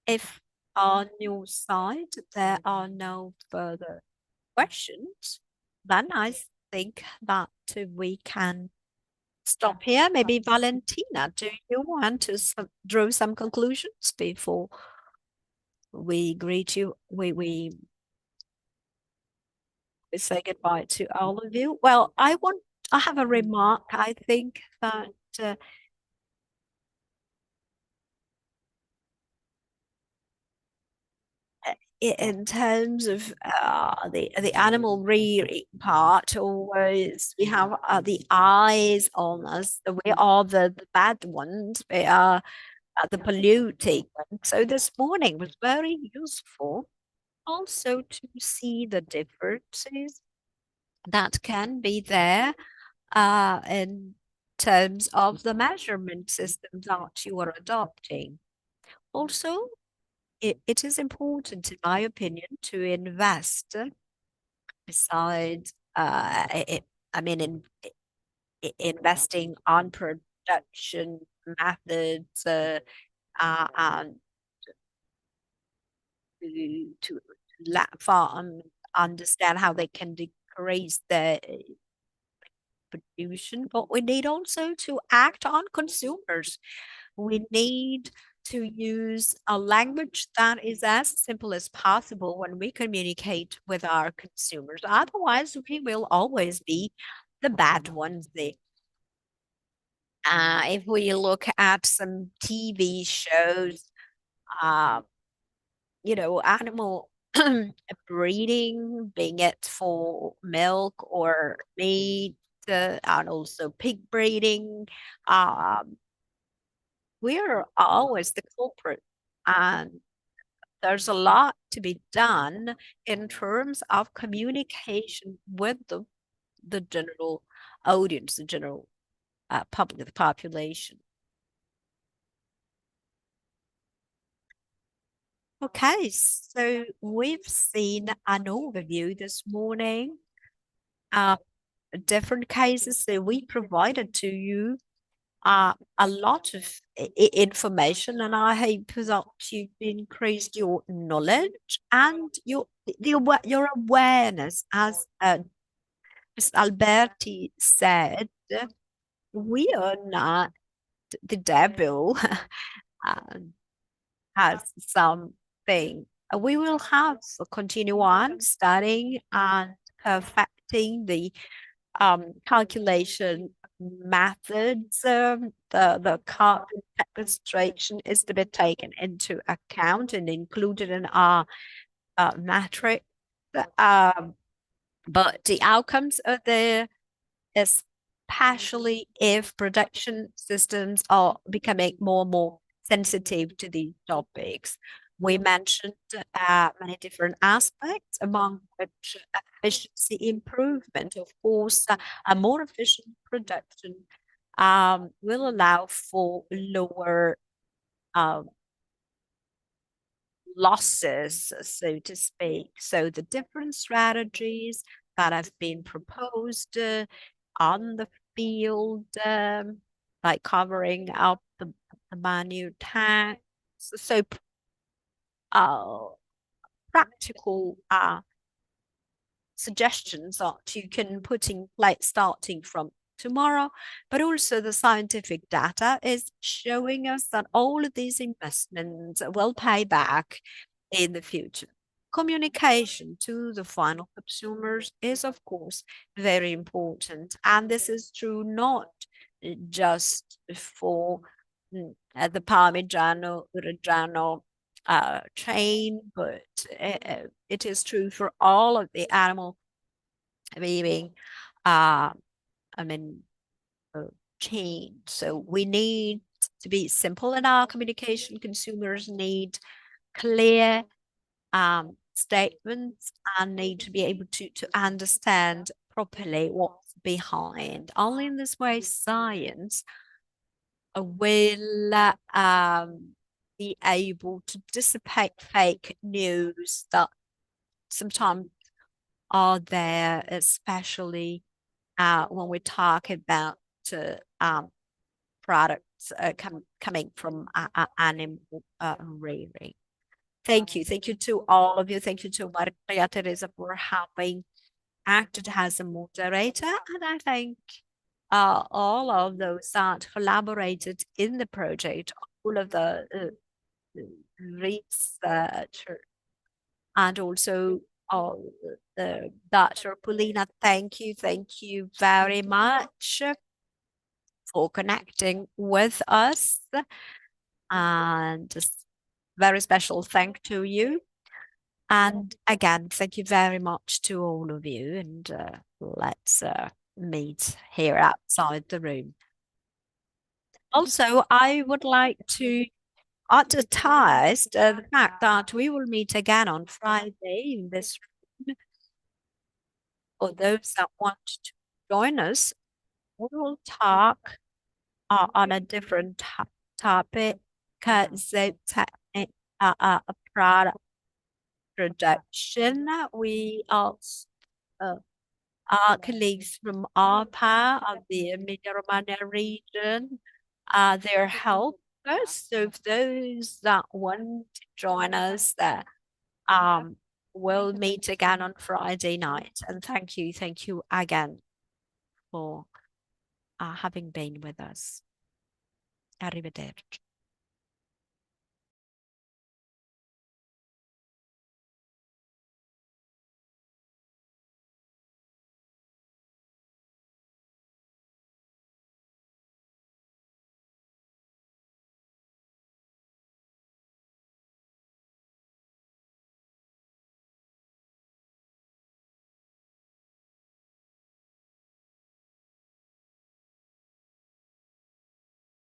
If on your side there are no further questions, then I think that we can stop here. Maybe Valentina, do you want to draw some conclusions before we greet you? We say goodbye to all of you. Well, I have a remark. I think that in terms of the animal rearing part, always we have the eyes on us. We are the bad ones. We are the polluting ones. So this morning was very useful also to see the differences that can be there in terms of the measurement system that you are adopting. Also, it is important, in my opinion, to invest besides, I mean, investing on production methods and to farm understand how they can decrease the pollution, but we need also to act on consumers. We need to use a language that is as simple as possible when we communicate with our consumers. Otherwise, we will always be the bad ones there. If we look at some TV shows, uh, animal breeding, being it for milk or meat, and also pig breeding, we're always the culprit. And there's a lot to be done in terms of communication with the general audience, the general public, the population. Okay, so we've seen an overview this morning, uh, different cases that we provided to you, a lot of information, and I hope that you've increased your knowledge and your awareness. As Ms. Alberti said, we are not the devil. Has something. We will have to continue on studying and perfecting the calculation methods. The carbon sequestration is to be taken into account and included in our metric. Um, but the outcomes are there, especially if production systems are becoming more and more sensitive to these topics. We mentioned many different aspects, among which efficiency improvement. Of course, a more efficient production will allow for lower losses, so to speak. So the different strategies that have been proposed on the field, like covering up the manual tax. So uh, practical suggestions that you can put in place starting from tomorrow, but also the scientific data is showing us that all of these investments will pay back in the future. Communication to the final consumers is, of course, very important. And this is true not just for the Parmigiano Reggiano chain, but it is true for all of the animal being, I mean, chain. So we need to be simple in our communication. Consumers need clear statements and need to be able to understand properly what's behind. Only in this way, science will be able to dissipate fake news that sometimes are there, especially when we talk about products coming from animal rearing. Thank you. Thank you to all of you. Thank you to Maria Teresa for having acted as a moderator. And I thank all of those that collaborated in the project, all of the researchers, and also Dr. Polina. Thank you. Thank you very much for connecting with us. And just very special thank to you. And again, thank you very much to all of you. And let's meet here outside the room. Also, I would like to advertise the fact that we will meet again on Friday in this room. For those that want to join us, we will talk on a different topic, because it's a product production. We also our colleagues from our part of the Emilia-Romagna region, their help us. So if those that want to join us, We'll meet again on Friday night. And thank you again for having been with us. Arrivederci.